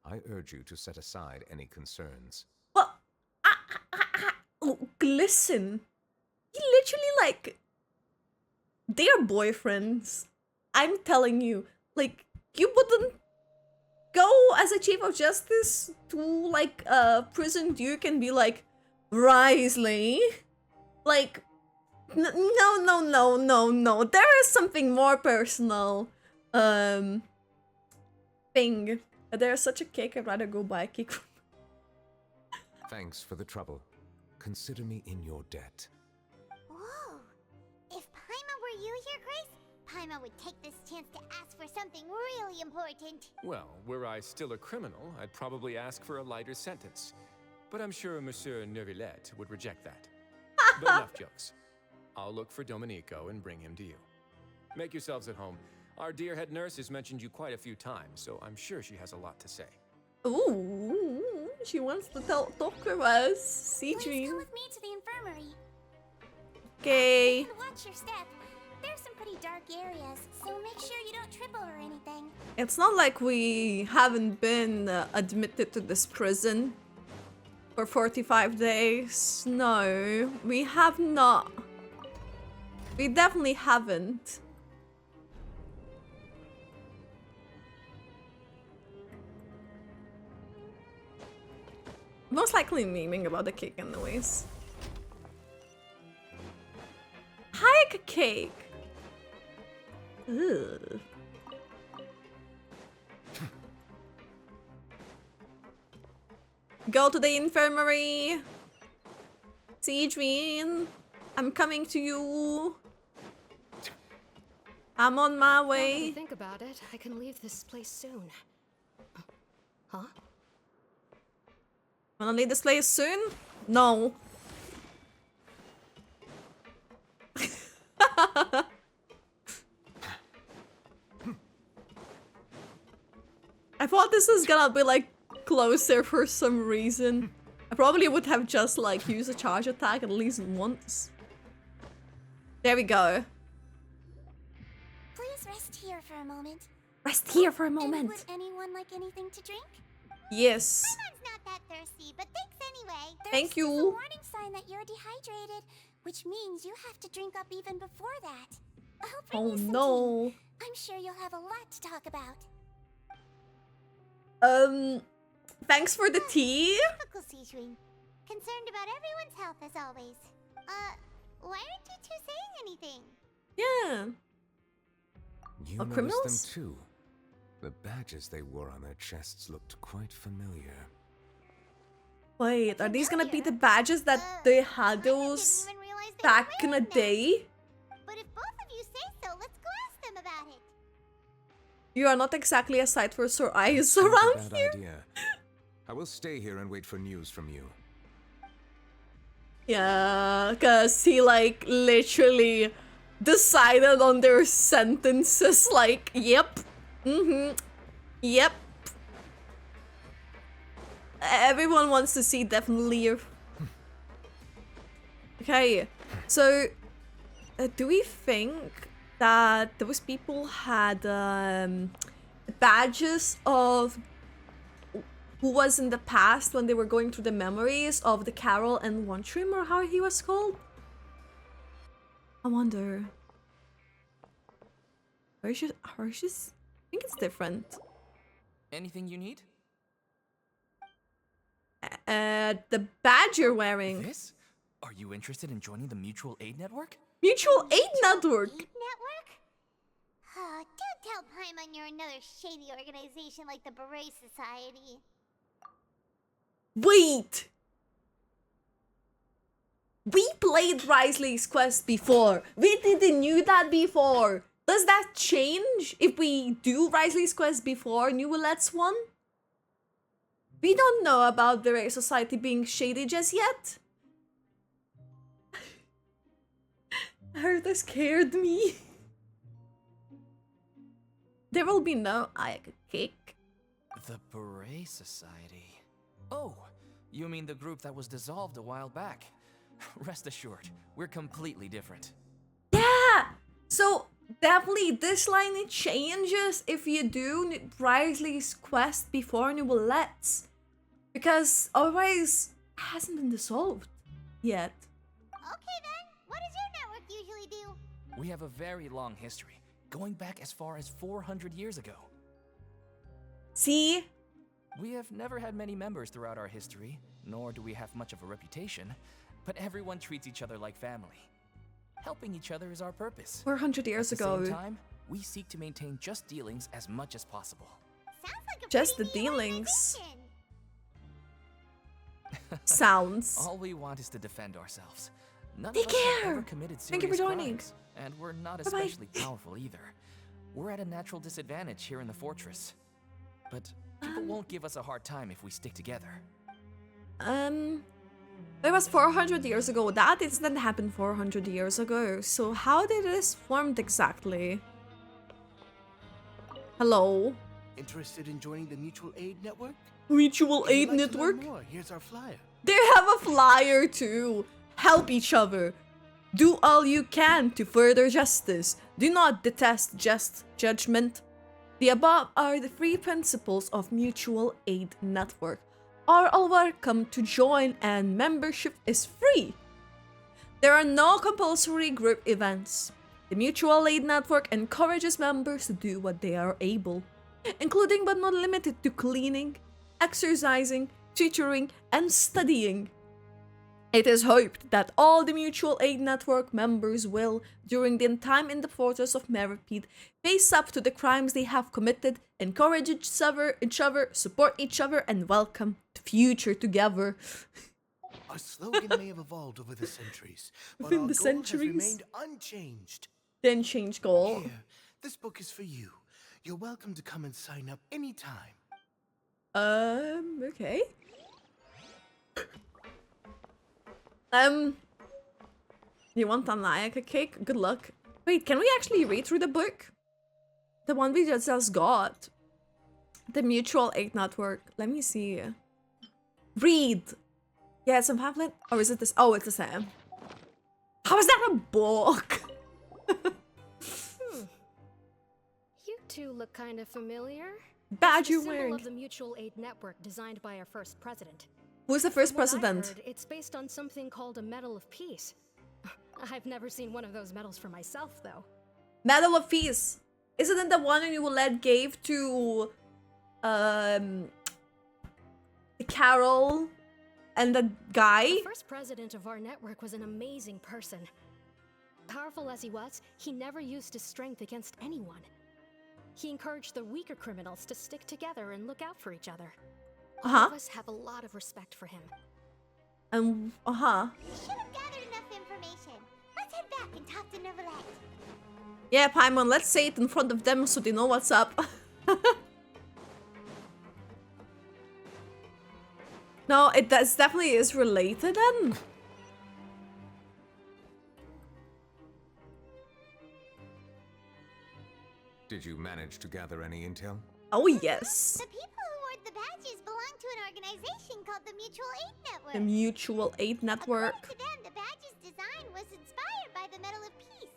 S3: I urge you to set aside any concerns.
S1: Oh, listen. He literally, like... They're boyfriends. I'm telling you. Like, you wouldn't go as a Chief of Justice to, like, a prison duke and be like, Risley? Like, no. There is something more personal. Thing. There's such a cake, I'd rather go buy a cake.
S3: Thanks for the trouble. Consider me in your debt.
S2: Whoa. If Paimon were you here, Grace, Paimon would take this chance to ask for something really important.
S6: Well, were I still a criminal, I'd probably ask for a lighter sentence. But I'm sure Monsieur Neuvillette would reject that. But enough jokes. I'll look for Domenico and bring him to you. Make yourselves at home. Our dear head nurse has mentioned you quite a few times, so I'm sure she has a lot to say.
S1: Ooh, she wants to talk to us.
S2: Please
S1: Sejuin.
S2: come with me to the infirmary.
S1: Okay.
S2: And watch your step. There's some pretty dark areas, so make sure you don't trip over anything.
S1: It's not like we haven't been admitted to this prison for 45 days. No, we have not. We definitely haven't. Most likely memeing about the cake anyways. Hi, cake! Ugh. Go to the infirmary! Sejuin, I'm coming to you! I'm on my
S21: Now that I
S1: way.
S21: think about it, I can leave this place soon. Huh?
S1: Wanna leave this place soon? No. I thought this was gonna be like closer for some reason. I probably would have just like used a charge attack at least once. There we go.
S2: Please rest here for a moment.
S1: Rest here for a
S2: And
S1: moment.
S2: would anyone like anything to drink?
S1: Yes.
S2: Paimon's not that thirsty, but thanks anyway.
S1: Thank
S2: There's
S1: you.
S2: a warning sign that you're dehydrated, which means you have to drink up even before that. I'll bring
S1: Oh
S2: you some
S1: no.
S2: tea. I'm sure you'll have a lot to talk about.
S1: Thanks for the tea.
S2: Typical Sejuin. Concerned about everyone's health as always. Why aren't you two saying anything?
S1: Yeah.
S3: You
S1: Oh,
S3: noticed
S1: criminals?
S3: them too. The badges they wore on their chests looked quite familiar.
S1: Wait, are these gonna be the badges that they had those back in the day?
S2: But if both of you say so, let's go ask them about it.
S1: You are not exactly a sight for sore eyes
S3: Not a
S1: around
S3: bad
S1: here.
S3: idea. I will stay here and wait for news from you.
S1: Yeah, cause he like literally decided on their sentences like, yep, yep. Everyone wants to see definitely your... Okay, so do we think that those people had badges of who was in the past when they were going through the memories of the Carol and Vautrain, or how he was called? I wonder. Hershey's? I think it's different.
S9: Anything you need?
S1: The badge you're wearing.
S9: This? Are you interested in joining the Mutual Aid Network?
S1: Mutual Aid Network?
S2: Network? Oh, don't tell Paimon you're another shady organization like the Beret Society.
S1: Wait! We played Risley's Quest before. We didn't knew that before. Does that change if we do Risley's Quest before Neuvillette's one? We don't know about the Beret Society being shady just yet. Hertha scared me. There will be no eye cake.
S9: The Beret Society. Oh, you mean the group that was dissolved a while back? Rest assured, we're completely different.
S1: Yeah! So, definitely this line it changes if you do Risley's Quest before Neuvillette's. Because otherwise, it hasn't been dissolved yet.
S2: Okay then, what does your network usually do?
S9: We have a very long history, going back as far as 400 years ago.
S1: See?
S9: We have never had many members throughout our history, nor do we have much of a reputation, but everyone treats each other like family. Helping each other is our purpose.
S1: 400 years ago.
S9: At the same time, we seek to maintain just dealings as much as possible.
S2: Sounds like a
S1: Just the
S2: pretty neat
S1: dealings.
S2: organization.
S1: Sounds.
S9: All we want is to defend ourselves. None
S1: Take
S9: of us have
S1: care.
S9: ever committed
S1: Thank you for
S9: serious
S1: joining.
S9: crimes, and we're not
S1: Bye-bye.
S9: especially powerful either. We're at a natural disadvantage here in the fortress. But people won't give us a hard time if we stick together.
S1: It was 400 years ago. That didn't happen 400 years ago. So how did this formed exactly? Hello?
S20: Interested in joining the Mutual Aid Network?
S1: Mutual
S20: If you'd
S1: Aid
S20: like to learn
S1: Network?
S20: more, here's our flyer.
S1: They have a flyer too. Help each other. Do all you can to further justice. Do not detest just judgment. The above are the 3 principles of Mutual Aid Network. Are all welcome to join and membership is free. There are no compulsory group events. The Mutual Aid Network encourages members to do what they are able, including but not limited to cleaning, exercising, tutoring, and studying. It is hoped that all the Mutual Aid Network members will, during their time in the Fortress of Meripede, face up to the crimes they have committed, encourage each other, support each other, and welcome the future together.
S20: Our slogan may have evolved over the centuries, but
S1: Within
S20: our
S1: the
S20: goal
S1: centuries?
S20: has remained unchanged.
S1: Then change goal.
S20: Here, this book is for you. You're welcome to come and sign up anytime.
S1: Okay. You want a Nayaka cake? Good luck. Wait, can we actually read through the book? The one we just got. The Mutual Aid Network. Let me see. Read. Yeah, it's a pamphlet. Or is it this? Oh, it's the same. How is that a book?
S21: You two look kind of familiar.
S1: Badge
S21: It's the
S1: you're
S21: symbol
S1: wearing.
S21: of the Mutual Aid Network designed by our first president.
S1: Who's the first
S21: From what I
S1: president?
S21: heard, it's based on something called a Medal of Peace. I've never seen one of those medals for myself, though.
S1: Medal of Peace. Isn't it the one Neuvillette gave to Carol and the guy.
S21: The first president of our network was an amazing person. Powerful as he was, he never used his strength against anyone. He encouraged the weaker criminals to stick together and look out for each other. All of us have a lot of respect for him.
S2: We should have gathered enough information. Let's head back and talk to Neuvillette.
S1: Yeah, Paimon, let's say it in front of them so they know what's up. No, it definitely is related then.
S3: Did you manage to gather any intel?
S1: Oh, yes.
S2: The people who wore the badges belong to an organization called the Mutual Aid Network.
S1: The Mutual Aid Network.
S2: According to them, the badge's design was inspired by the Medal of Peace.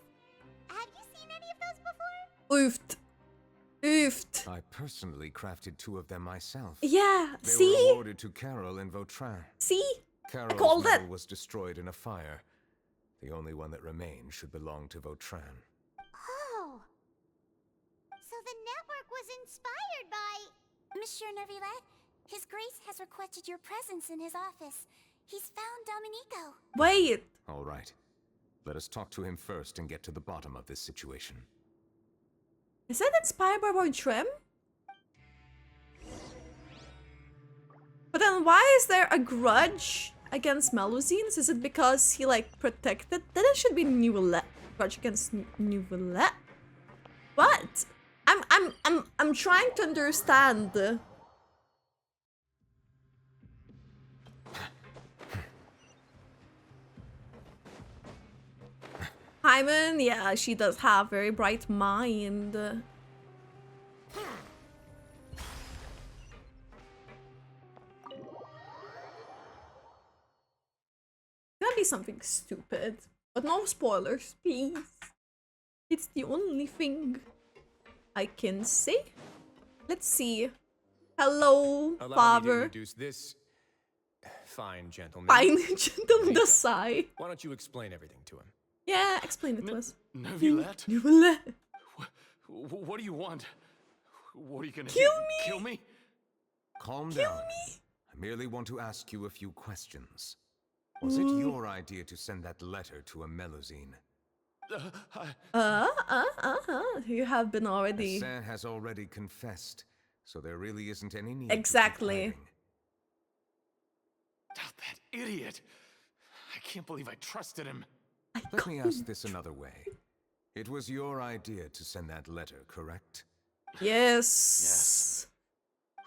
S2: Have you seen any of those before?
S1: Oofed. Oofed.
S3: I personally crafted 2 of them myself.
S1: Yeah,
S3: they
S1: see?
S3: were awarded to Carol and Vautrin.
S1: See?
S3: Carol's
S1: called
S3: medal
S1: it.
S3: was destroyed in a fire. The only one that remained should belong to Vautrin.
S2: Oh. So the network was inspired by...
S7: Monsieur Neuvillette, His Grace has requested your presence in his office. He's found Domenico.
S1: Wait.
S3: All right. Let us talk to him first and get to the bottom of this situation.
S1: Is that inspired by Vautrain? But then why is there a grudge against Melusines? Is it because he like protected? Then it should be Neuvillette. Grudge against Neuvillette. What? I'm trying to understand. Hyman, yeah, she does have very bright mind. Gonna be something stupid, but no spoilers, please. It's the only thing I can say. Let's see. Hello,
S6: Allow
S1: father.
S6: me to introduce this fine gentleman.
S1: Fine gentleman, the sigh.
S6: Why don't you explain everything to him?
S1: Yeah, explain it to us.
S18: Neuvillette?
S1: Neuvillette.
S18: What do you want? What are you gonna
S1: Kill
S18: do?
S1: me?
S18: Kill me?
S3: Calm down. I merely want to ask you a few questions. Was it your idea to send that letter to a Melusine?
S1: You have been already.
S3: Hassan has already confessed, so there really isn't any need.
S1: Exactly.
S18: That idiot! I can't believe I trusted him.
S3: Let me ask this another way. It was your idea to send that letter, correct?
S1: Yes.
S18: Yes.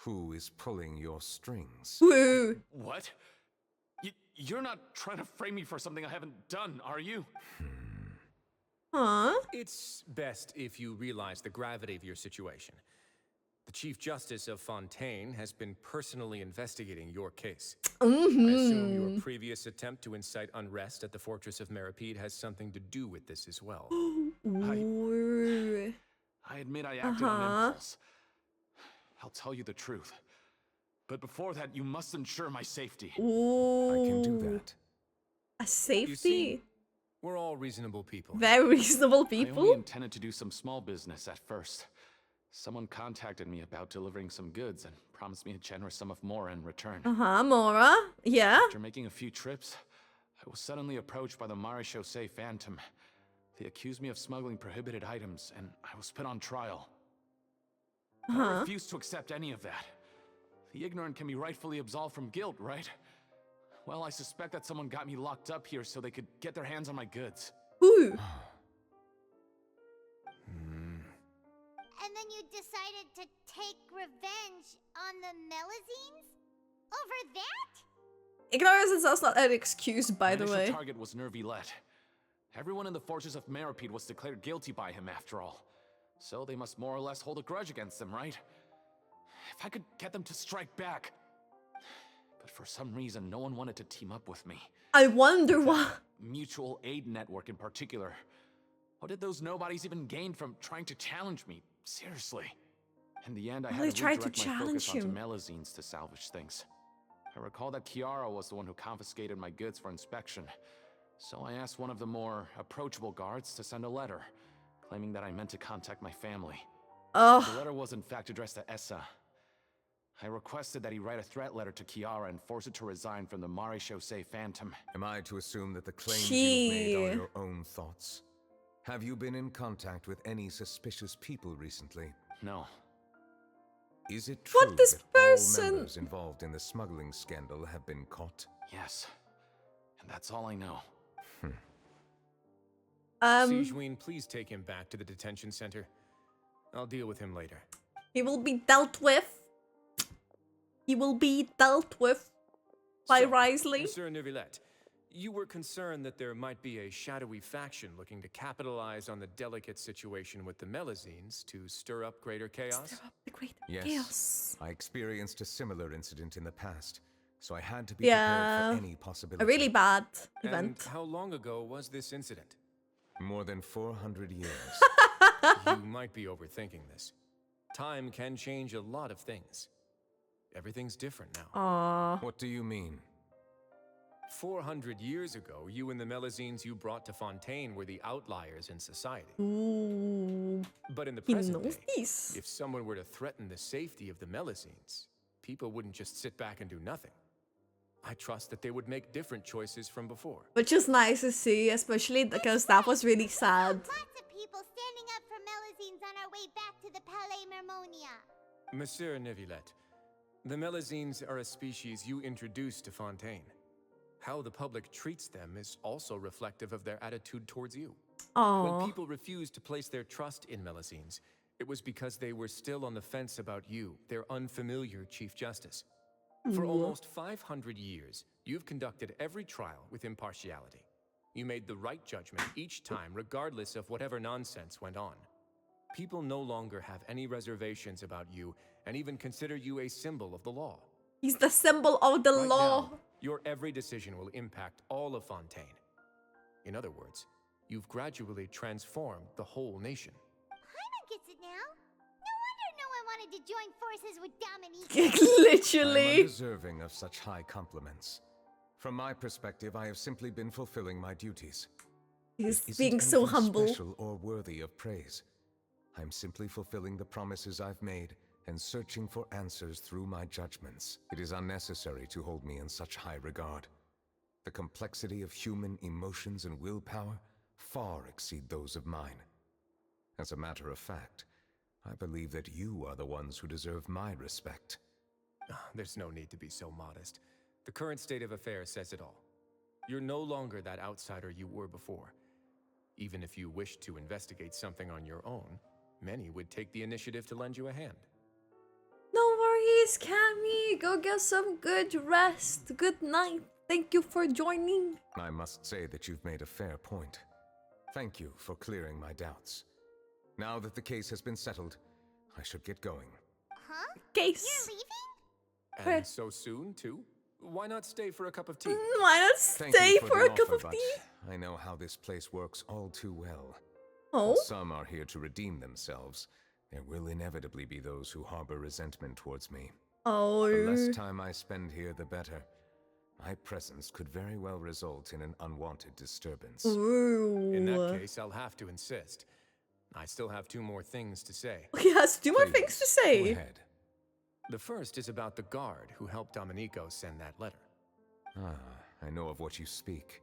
S3: Who is pulling your strings?
S1: Woo.
S18: What? You're not trying to frame me for something I haven't done, are you?
S1: Huh?
S6: It's best if you realize the gravity of your situation. The Chief Justice of Fontaine has been personally investigating your case. I assume your previous attempt to incite unrest at the Fortress of Meripede has something to do with this as well.
S18: I admit I acted on impulse. I'll tell you the truth. But before that, you must ensure my safety.
S1: Ooh.
S3: I can do that.
S1: A safety?
S6: You see, we're all reasonable people.
S1: Very reasonable
S18: I
S1: people.
S18: only intended to do some small business at first. Someone contacted me about delivering some goods and promised me a generous sum of more in return.
S1: Mora. Yeah.
S18: After making a few trips, I was suddenly approached by the Marechaussee Phantom. They accused me of smuggling prohibited items, and I was put on trial. I refused to accept any of that. The ignorant can be rightfully absolved from guilt, right? Well, I suspect that someone got me locked up here so they could get their hands on my goods.
S1: Ooh.
S2: And then you decided to take revenge on the Melusines? Over that?
S1: Ignorance is also not an excuse, by the
S18: My
S1: way.
S18: initial target was Neuvillette. Everyone in the Fortress of Meripede was declared guilty by him, after all. So they must more or less hold a grudge against them, right? If I could get them to strike back. But for some reason, no one wanted to team up with me.
S1: I wonder why.
S18: Mutual Aid Network in particular. What did those nobodies even gain from trying to challenge me? Seriously. In the end, I had to
S1: tried to
S18: redirect my focus
S1: challenge
S18: onto
S1: you.
S18: Melusines to salvage things. I recall that Kiara was the one who confiscated my goods for inspection. So I asked one of the more approachable guards to send a letter, claiming that I meant to contact my family. The letter was in fact addressed to Essa. I requested that he write a threat letter to Kiara and force it to resign from the Maréchaussée Phantom.
S3: Am I to assume that the claims you've made are your own thoughts? Have you been in contact with any suspicious people recently?
S18: No.
S3: Is it true
S1: What this
S3: that
S1: person?
S3: all members involved in the smuggling scandal have been caught?
S18: Yes. And that's all I know.
S6: Sigewinne, please take him back to the detention center. I'll deal with him later.
S1: He will be dealt with. He will be dealt with by Risley.
S6: Monsieur Neuvillette, you were concerned that there might be a shadowy faction looking to capitalize on the delicate situation with the Melazines to stir up greater chaos?
S1: Stir up the greater
S3: Yes.
S1: chaos.
S3: I experienced a similar incident in the past, so I had to be prepared for any possibility.
S1: A really bad event.
S6: And how long ago was this incident?
S3: More than 400 years.
S6: You might be overthinking this. Time can change a lot of things. Everything's different now.
S1: Aww.
S3: What do you mean?
S6: 400 years ago, you and the Melazines you brought to Fontaine were the outliers in society.
S1: Ooh.
S6: But in the
S1: He
S6: present
S1: knows
S6: day,
S1: this.
S6: if someone were to threaten the safety of the Melazines, people wouldn't just sit back and do nothing. I trust that they would make different choices from before.
S1: Which is nice to see, especially because that was really sad.
S2: Lots of people standing up for Melazines on our way back to the Palais Mermonia.
S6: Monsieur Neuvillette, the Melazines are a species you introduced to Fontaine. How the public treats them is also reflective of their attitude towards you.
S1: Aww.
S6: When people refused to place their trust in Melazines, it was because they were still on the fence about you, their unfamiliar Chief Justice. For almost 500 years, you've conducted every trial with impartiality. You made the right judgment each time, regardless of whatever nonsense went on. People no longer have any reservations about you and even consider you a symbol of the law.
S1: He's the symbol of the
S6: Right
S1: law.
S6: now, your every decision will impact all of Fontaine. In other words, you've gradually transformed the whole nation.
S2: Paimon gets it now. No wonder no one wanted to join forces with Dominique.
S3: I'm
S1: Literally.
S3: undeserving of such high compliments. From my perspective, I have simply been fulfilling my duties.
S1: He's
S3: Isn't
S1: being so
S3: anything
S1: humble.
S3: special or worthy of praise. I'm simply fulfilling the promises I've made and searching for answers through my judgments. It is unnecessary to hold me in such high regard. The complexity of human emotions and willpower far exceed those of mine. As a matter of fact, I believe that you are the ones who deserve my respect.
S6: There's no need to be so modest. The current state of affairs says it all. You're no longer that outsider you were before. Even if you wished to investigate something on your own, many would take the initiative to lend you a hand.
S1: No worries, Cammy. Go get some good rest. Good night. Thank you for joining.
S3: I must say that you've made a fair point. Thank you for clearing my doubts. Now that the case has been settled, I should get going.
S2: Huh?
S1: Case.
S2: You're leaving?
S6: And so soon, too? Why not stay for a cup of tea?
S1: Why not
S3: Thank
S1: stay
S3: you
S1: for
S3: the
S1: a cup
S3: offer,
S1: of
S3: but
S1: tea?
S3: I know how this place works all too well.
S1: Oh?
S3: While some are here to redeem themselves, there will inevitably be those who harbor resentment towards me.
S1: Oh.
S3: The less time I spend here, the better. My presence could very well result in an unwanted disturbance.
S1: Ooh.
S6: In that case, I'll have to insist. I still have 2 more things to say.
S1: He has 2 more things to
S3: Go
S1: say.
S3: ahead.
S6: The first is about the guard who helped Dominico send that letter.
S3: I know of what you speak.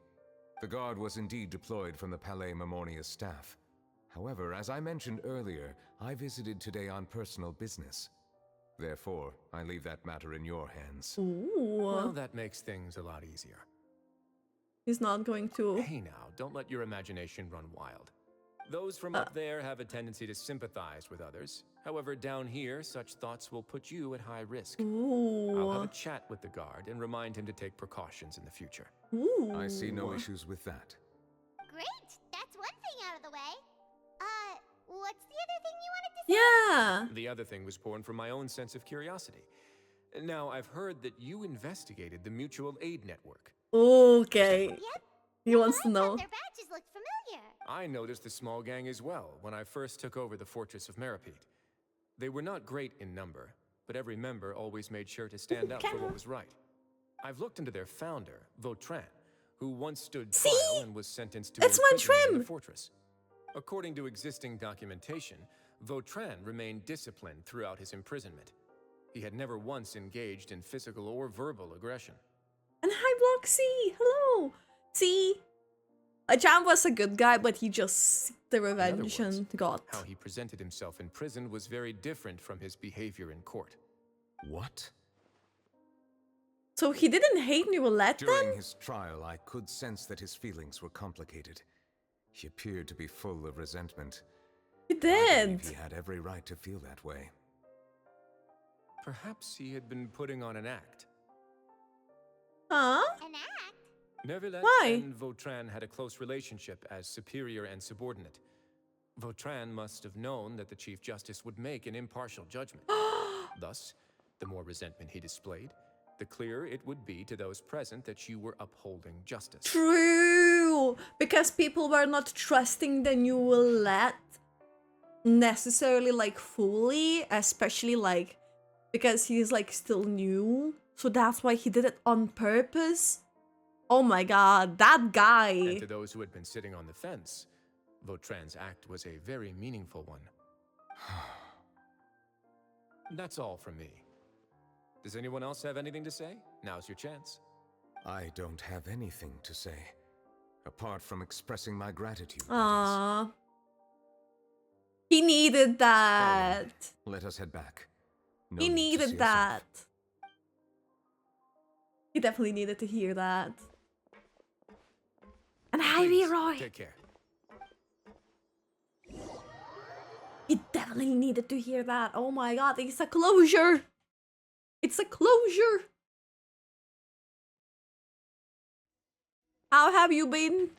S3: The guard was indeed deployed from the Palais Mermonia staff. However, as I mentioned earlier, I visited today on personal business. Therefore, I leave that matter in your hands.
S1: Ooh.
S6: Well, that makes things a lot easier.
S1: He's not going to.
S6: Hey now, don't let your imagination run wild. Those from up there have a tendency to sympathize with others. However, down here, such thoughts will put you at high risk.
S1: Ooh.
S6: I'll have a chat with the guard and remind him to take precautions in the future.
S1: Ooh.
S3: I see no issues with that.
S2: Great. That's one thing out of the way. What's the other thing you wanted to say?
S1: Yeah.
S6: The other thing was born from my own sense of curiosity. Now, I've heard that you investigated the mutual aid network.
S1: Okay.
S2: Yep.
S1: He wants to
S2: I
S1: know.
S2: thought their badges looked familiar.
S6: I noticed the small gang as well when I first took over the fortress of Meripede. They were not great in number, but every member always made sure to stand up for what was right. I've looked into their founder, Vautrain, who once stood trial and was sentenced to
S1: It's my
S6: imprisonment in
S1: trim.
S6: the fortress. According to existing documentation, Vautrain remained disciplined throughout his imprisonment. He had never once engaged in physical or verbal aggression.
S1: And hi, Bloxy! Hello! See? Jam was a good guy, but he just the revenge and got.
S6: How he presented himself in prison was very different from his behavior in court.
S3: What?
S1: So he didn't hate Neuvillette then?
S3: During his trial, I could sense that his feelings were complicated. He appeared to be full of resentment.
S1: He did.
S3: He had every right to feel that way.
S6: Perhaps he had been putting on an act.
S1: Huh?
S2: An act?
S6: Neuvillette
S1: Why?
S6: and Vautrain had a close relationship as superior and subordinate. Vautrain must have known that the Chief Justice would make an impartial judgment. Thus, the more resentment he displayed, the clearer it would be to those present that you were upholding justice.
S1: True! Because people were not trusting the Neuvillette necessarily, like, fully, especially, like, because he's, like, still new. So that's why he did it on purpose. Oh my god, that guy!
S6: And to those who had been sitting on the fence, Vautrain's act was a very meaningful one. That's all from me. Does anyone else have anything to say? Now's your chance.
S3: I don't have anything to say, apart from expressing my gratitude.
S1: Aww. He needed that.
S3: Let us head back.
S1: He needed that. He definitely needed to hear that. And hi, Leroy.
S6: Take care.
S1: He definitely needed to hear that. Oh my god, it's a closure. It's a closure. How have you been?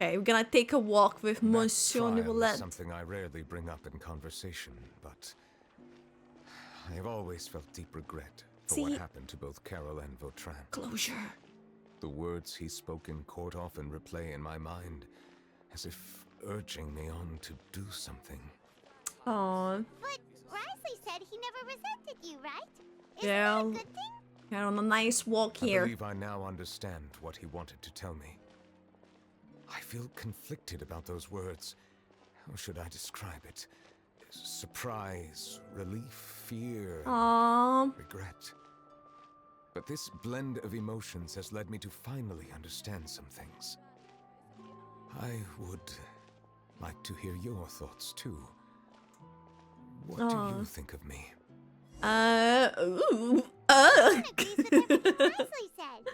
S1: Okay, we're gonna take a walk with Monsieur Neuvillette.
S3: Something I rarely bring up in conversation, but I have always felt deep regret for what happened to both Carol and Vautrain.
S1: Closure.
S3: The words he spoke in court often replay in my mind, as if urging me on to do something.
S1: Aww.
S2: But Risley said he never resented you, right?
S1: Yeah. We're on a nice walk here.
S3: I believe I now understand what he wanted to tell me. I feel conflicted about those words. How should I describe it? Surprise, relief, fear, regret. But this blend of emotions has led me to finally understand some things. I would like to hear your thoughts too. What do you think of me?
S2: Agrees with everything Risley said.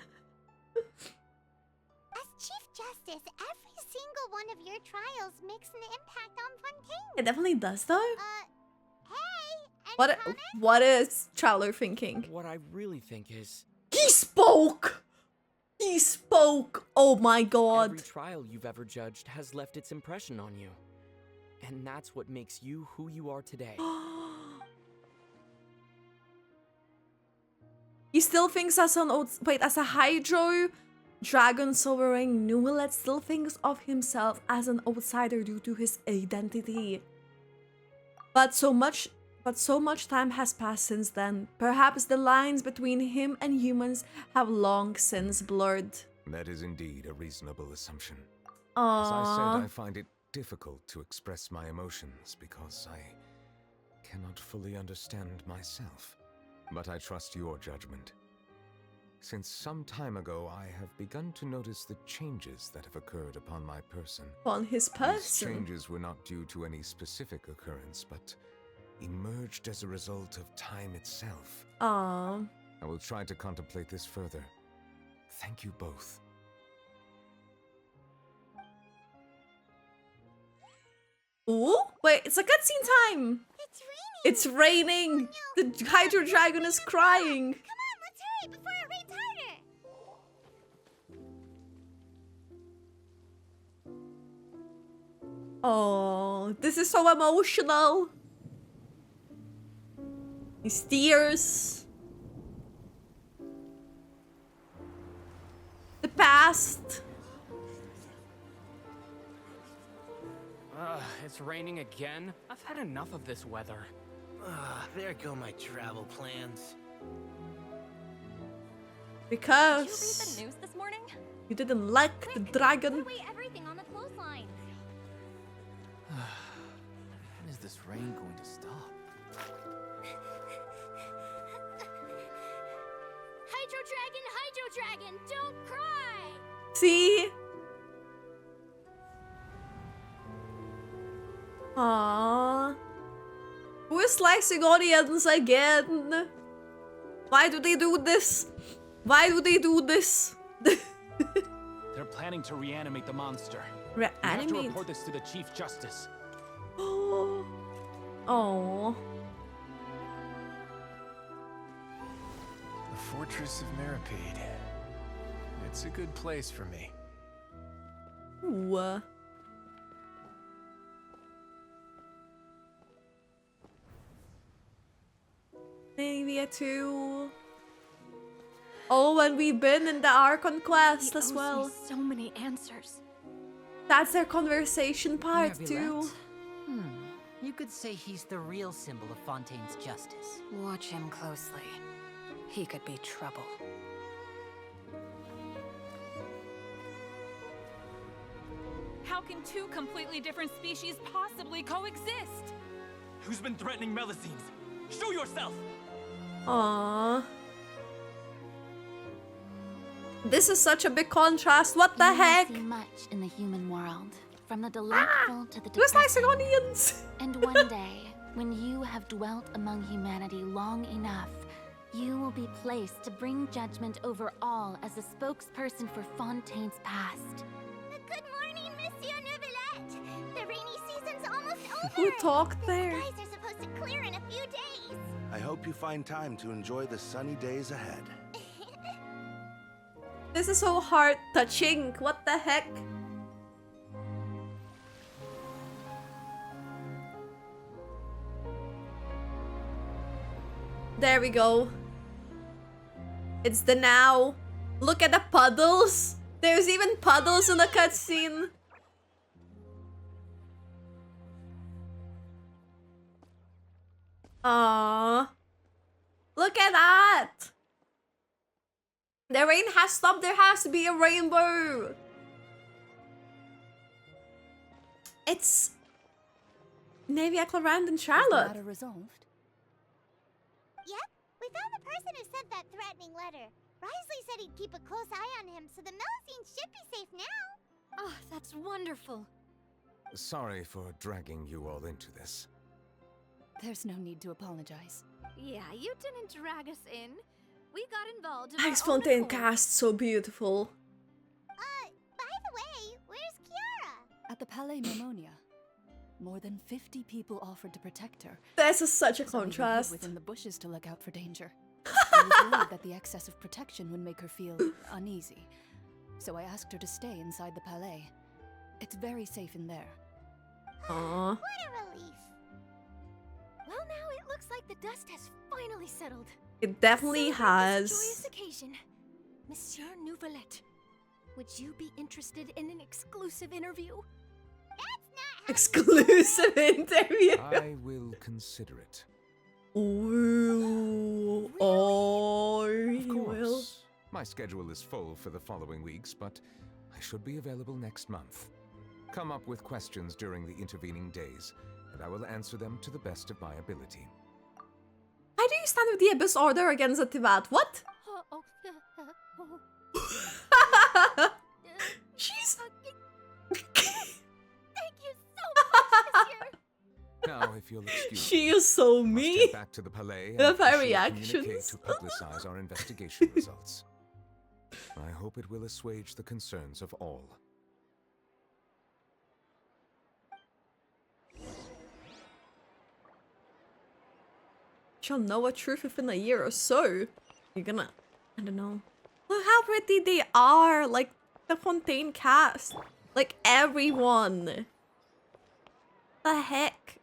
S2: As Chief Justice, every single one of your trials makes an impact on Fontaine.
S1: It definitely does, though.
S2: Hey,
S1: What is Chowler thinking?
S12: What I really think is...
S1: He spoke! He spoke! Oh my god.
S12: Every trial you've ever judged has left its impression on you. And that's what makes you who you are today.
S1: He still thinks as an as a Hydro Dragon Sovereign, Neuvillette still thinks of himself as an outsider due to his identity. But so much time has passed since then. Perhaps the lines between him and humans have long since blurred.
S3: That is indeed a reasonable assumption.
S1: Aww.
S3: As I said, I find it difficult to express my emotions because I cannot fully understand myself. But I trust your judgment. Since some time ago, I have begun to notice the changes that have occurred upon my person.
S1: On his
S3: These
S1: person?
S3: changes were not due to any specific occurrence, but emerged as a result of time itself.
S1: Aww.
S3: I will try to contemplate this further. Thank you both.
S1: Ooh, wait, it's a cutscene time! It's raining! The Hydro Dragon is crying!
S2: Come on, let's hurry before it rains harder.
S1: Oh, this is so emotional! His tears. The past.
S12: It's raining again? I've had enough of this weather.
S17: There go my travel plans.
S1: Because
S19: Did you read the news this morning?
S1: you didn't like the dragon.
S19: Put away everything on the clothesline.
S9: When is this rain going to stop?
S19: Hydro Dragon, don't cry!
S1: See? Aww. Who is slicing onions again? Why do they do this? Why do they do this?
S18: They're planning to reanimate the monster. We have to
S1: Reanimate?
S18: report this to the Chief Justice.
S1: Oh. Oh.
S6: The Fortress of Meripede. It's a good place for me.
S1: Ooh. Navia too. Oh, and we've been in the Archon quest as well.
S5: So many answers.
S1: That's their conversation part too.
S11: You could say he's the real symbol of Fontaine's justice.
S15: Watch him closely. He could be trouble.
S22: How can two completely different species possibly coexist?
S23: Who's been threatening Melusines? Show yourself!
S1: Aww. This is such a big contrast. What the heck?
S7: You see much in the human world, from the delightful to the
S1: Who's slicing
S7: depressing.
S1: onions?
S7: And one day, when you have dwelt among humanity long enough, you will be placed to bring judgment over all as a spokesperson for Fontaine's past.
S2: Good morning, Monsieur Neuvillette. The rainy season's almost over.
S1: Who talked there?
S2: The skies are supposed to clear in a few days.
S10: I hope you find time to enjoy the sunny days ahead.
S1: This is so heart-touching. What the heck? There we go. It's the now. Look at the puddles. There's even puddles in the cutscene. Aww. Look at that. The rain has stopped. There has to be a rainbow. It's Navia, Clarand, and Charlotte.
S4: Matter resolved.
S2: Yep, we found the person who sent that threatening letter. Risley said he'd keep a close eye on him, so the Melusines should be safe now.
S5: Oh, that's wonderful.
S3: Sorry for dragging you all into this.
S4: There's no need to apologize.
S5: Yeah, you didn't drag us in. We got involved.
S1: Max Fontaine cast so beautiful.
S2: By the way, where's Kiara?
S4: At the Palais Marmonia, more than 50 people offered to protect her.
S1: This is such a
S4: So we hid
S1: contrast.
S4: within the bushes to look out for danger. I was worried that the excess of protection would make her feel uneasy, so I asked her to stay inside the Palais. It's very safe in there.
S1: Aww.
S2: What a relief.
S19: Well, now it looks like the dust has finally settled.
S1: It definitely
S19: Celebrate this
S1: has.
S19: joyous occasion. Monsieur Neuvillette, would you be interested in an exclusive interview?
S1: Exclusive interview.
S3: I will consider it.
S1: Ooh. Oh,
S3: Of
S1: you will.
S3: course. My schedule is full for the following weeks, but I should be available next month. Come up with questions during the intervening days, and I will answer them to the best of my ability.
S1: Why do you stand with the Abyss Order against the Tivat? What? She's...
S19: Thank you so much, Monsieur.
S3: Now, if you'll excuse
S1: She
S3: me,
S1: is so
S3: I must
S1: mean.
S3: head back to the Palais
S1: Love
S3: and
S1: her
S3: issue a communique
S1: reactions.
S3: to publicize our investigation results. I hope it will assuage the concerns of all.
S1: She'll know a truth within a year or so. You're gonna... I don't know. Look how pretty they are. Like, the Fontaine cast. Like, everyone. The heck?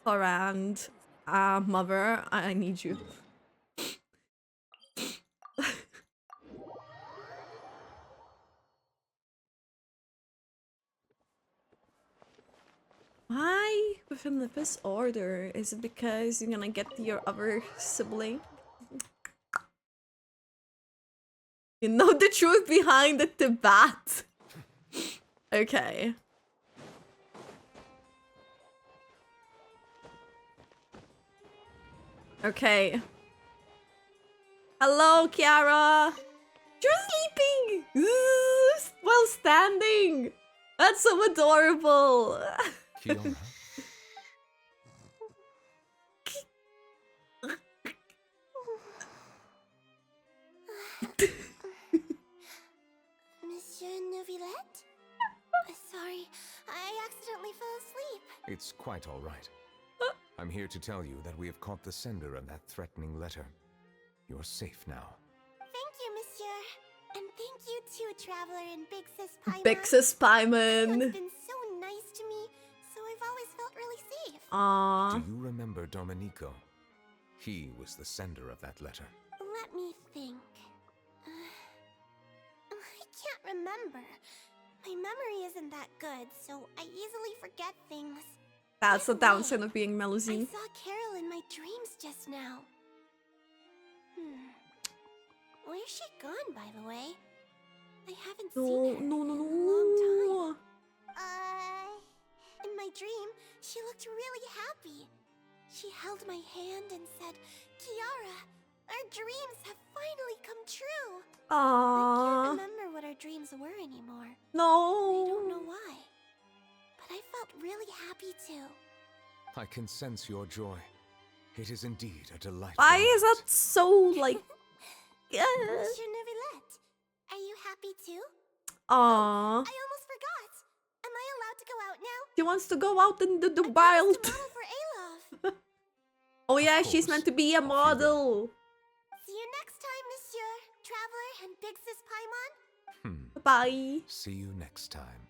S1: Horand. Mother, I need you. Why within this order? Is it because you're gonna get your other sibling? You know the truth behind the Tibat. Okay. Okay. Hello, Kiara. You're sleeping while standing. That's so adorable.
S3: Kiara?
S2: Monsieur Neuvillette? Sorry, I accidentally fell asleep.
S3: It's quite all right. I'm here to tell you that we have caught the sender of that threatening letter. You're safe now.
S2: Thank you, Monsieur. And thank you too, Traveler and Big Sis Paimon.
S1: Big Sis Paimon.
S2: Everyone's been so nice to me, so I've always felt really safe.
S1: Aww.
S3: Do you remember Domenico? He was the sender of that letter.
S2: Let me think. I can't remember. My memory isn't that good, so I easily forget things.
S1: That's the downside of being
S2: I
S1: Melusine.
S2: saw Carol in my dreams just now. Where's she gone, by the way? I haven't seen her in a long time. In my dream, she looked really happy. She held my hand and said, "Kiara, our dreams have finally come true." I
S1: Aww.
S2: can't remember what our dreams were anymore.
S1: No.
S2: I don't know why. But I felt really happy too.
S3: I can sense your joy. It is indeed a delight.
S1: Why is that so, like...
S2: Monsieur Neuvillette, are you happy too?
S1: Aww.
S2: I almost forgot. Am I allowed to go out now?
S1: She wants to go out in the wild.
S2: For Alof.
S1: Oh yeah, she's meant to be a model.
S2: See you next time, Monsieur, Traveler, and Big Sis Paimon.
S1: Bye.
S3: See you next time.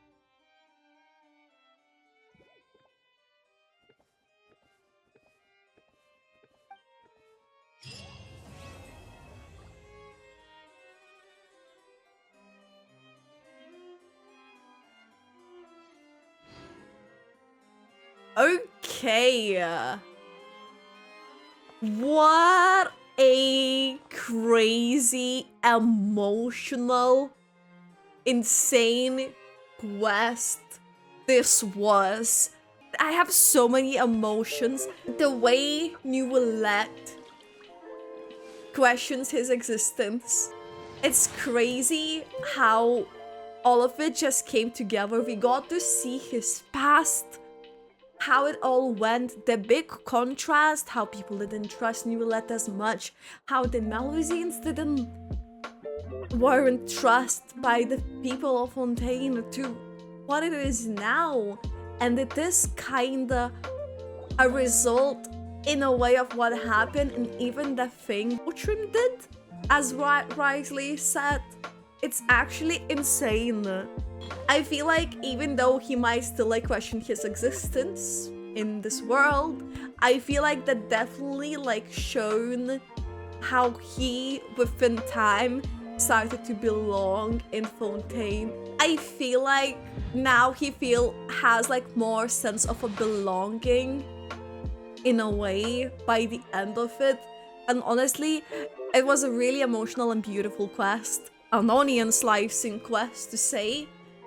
S1: Okay. What a crazy, emotional, insane quest this was. I have so many emotions. The way Neuvillette questions his existence. It's crazy how all of it just came together. We got to see his past, how it all went, the big contrast, how people didn't trust Neuvillette as much, how the Melusines weren't trusted by the people of Fontaine to what it is now. And it is kinda a result in a way of what happened, and even the thing Vautrain did, as rightly said, it's actually insane. I feel like even though he might still like question his existence in this world, I feel like that definitely like shown how he within time started to belong in Fontaine. I feel like now he has like more sense of a belonging in a way by the end of it. And honestly, it was a really emotional and beautiful quest, an onion slicing quest to say.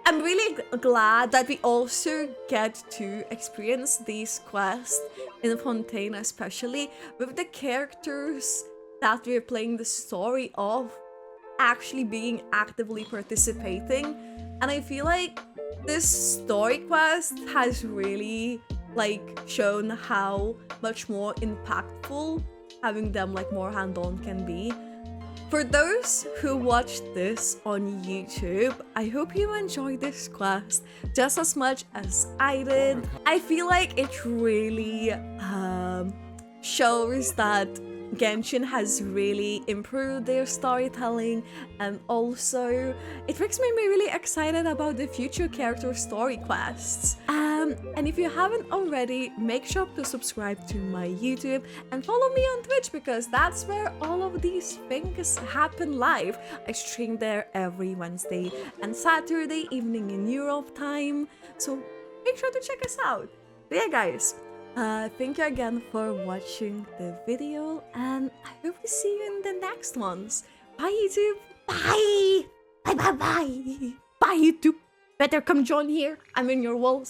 S1: I'm really glad that we also get to experience these quests in Fontaine, especially with the characters that we're playing the story of actually being actively participating. And I feel like this story quest has really like shown how much more impactful having them like more hand-on can be. For those who watched this on YouTube, I hope you enjoyed this quest just as much as I did. I feel like it really shows that Genshin has really improved their storytelling, and also it makes me really excited about the future character story quests. And if you haven't already, make sure to subscribe to my YouTube and follow me on Twitch, because that's where all of these things happen live. I stream there every Wednesday and Saturday evening in Europe time, so make sure to check us out. But yeah guys, thank you again for watching the video, and I hope to see you in the next ones. Bye YouTube! Bye! Bye bye bye! Bye YouTube! Better come join here, I'm in your walls.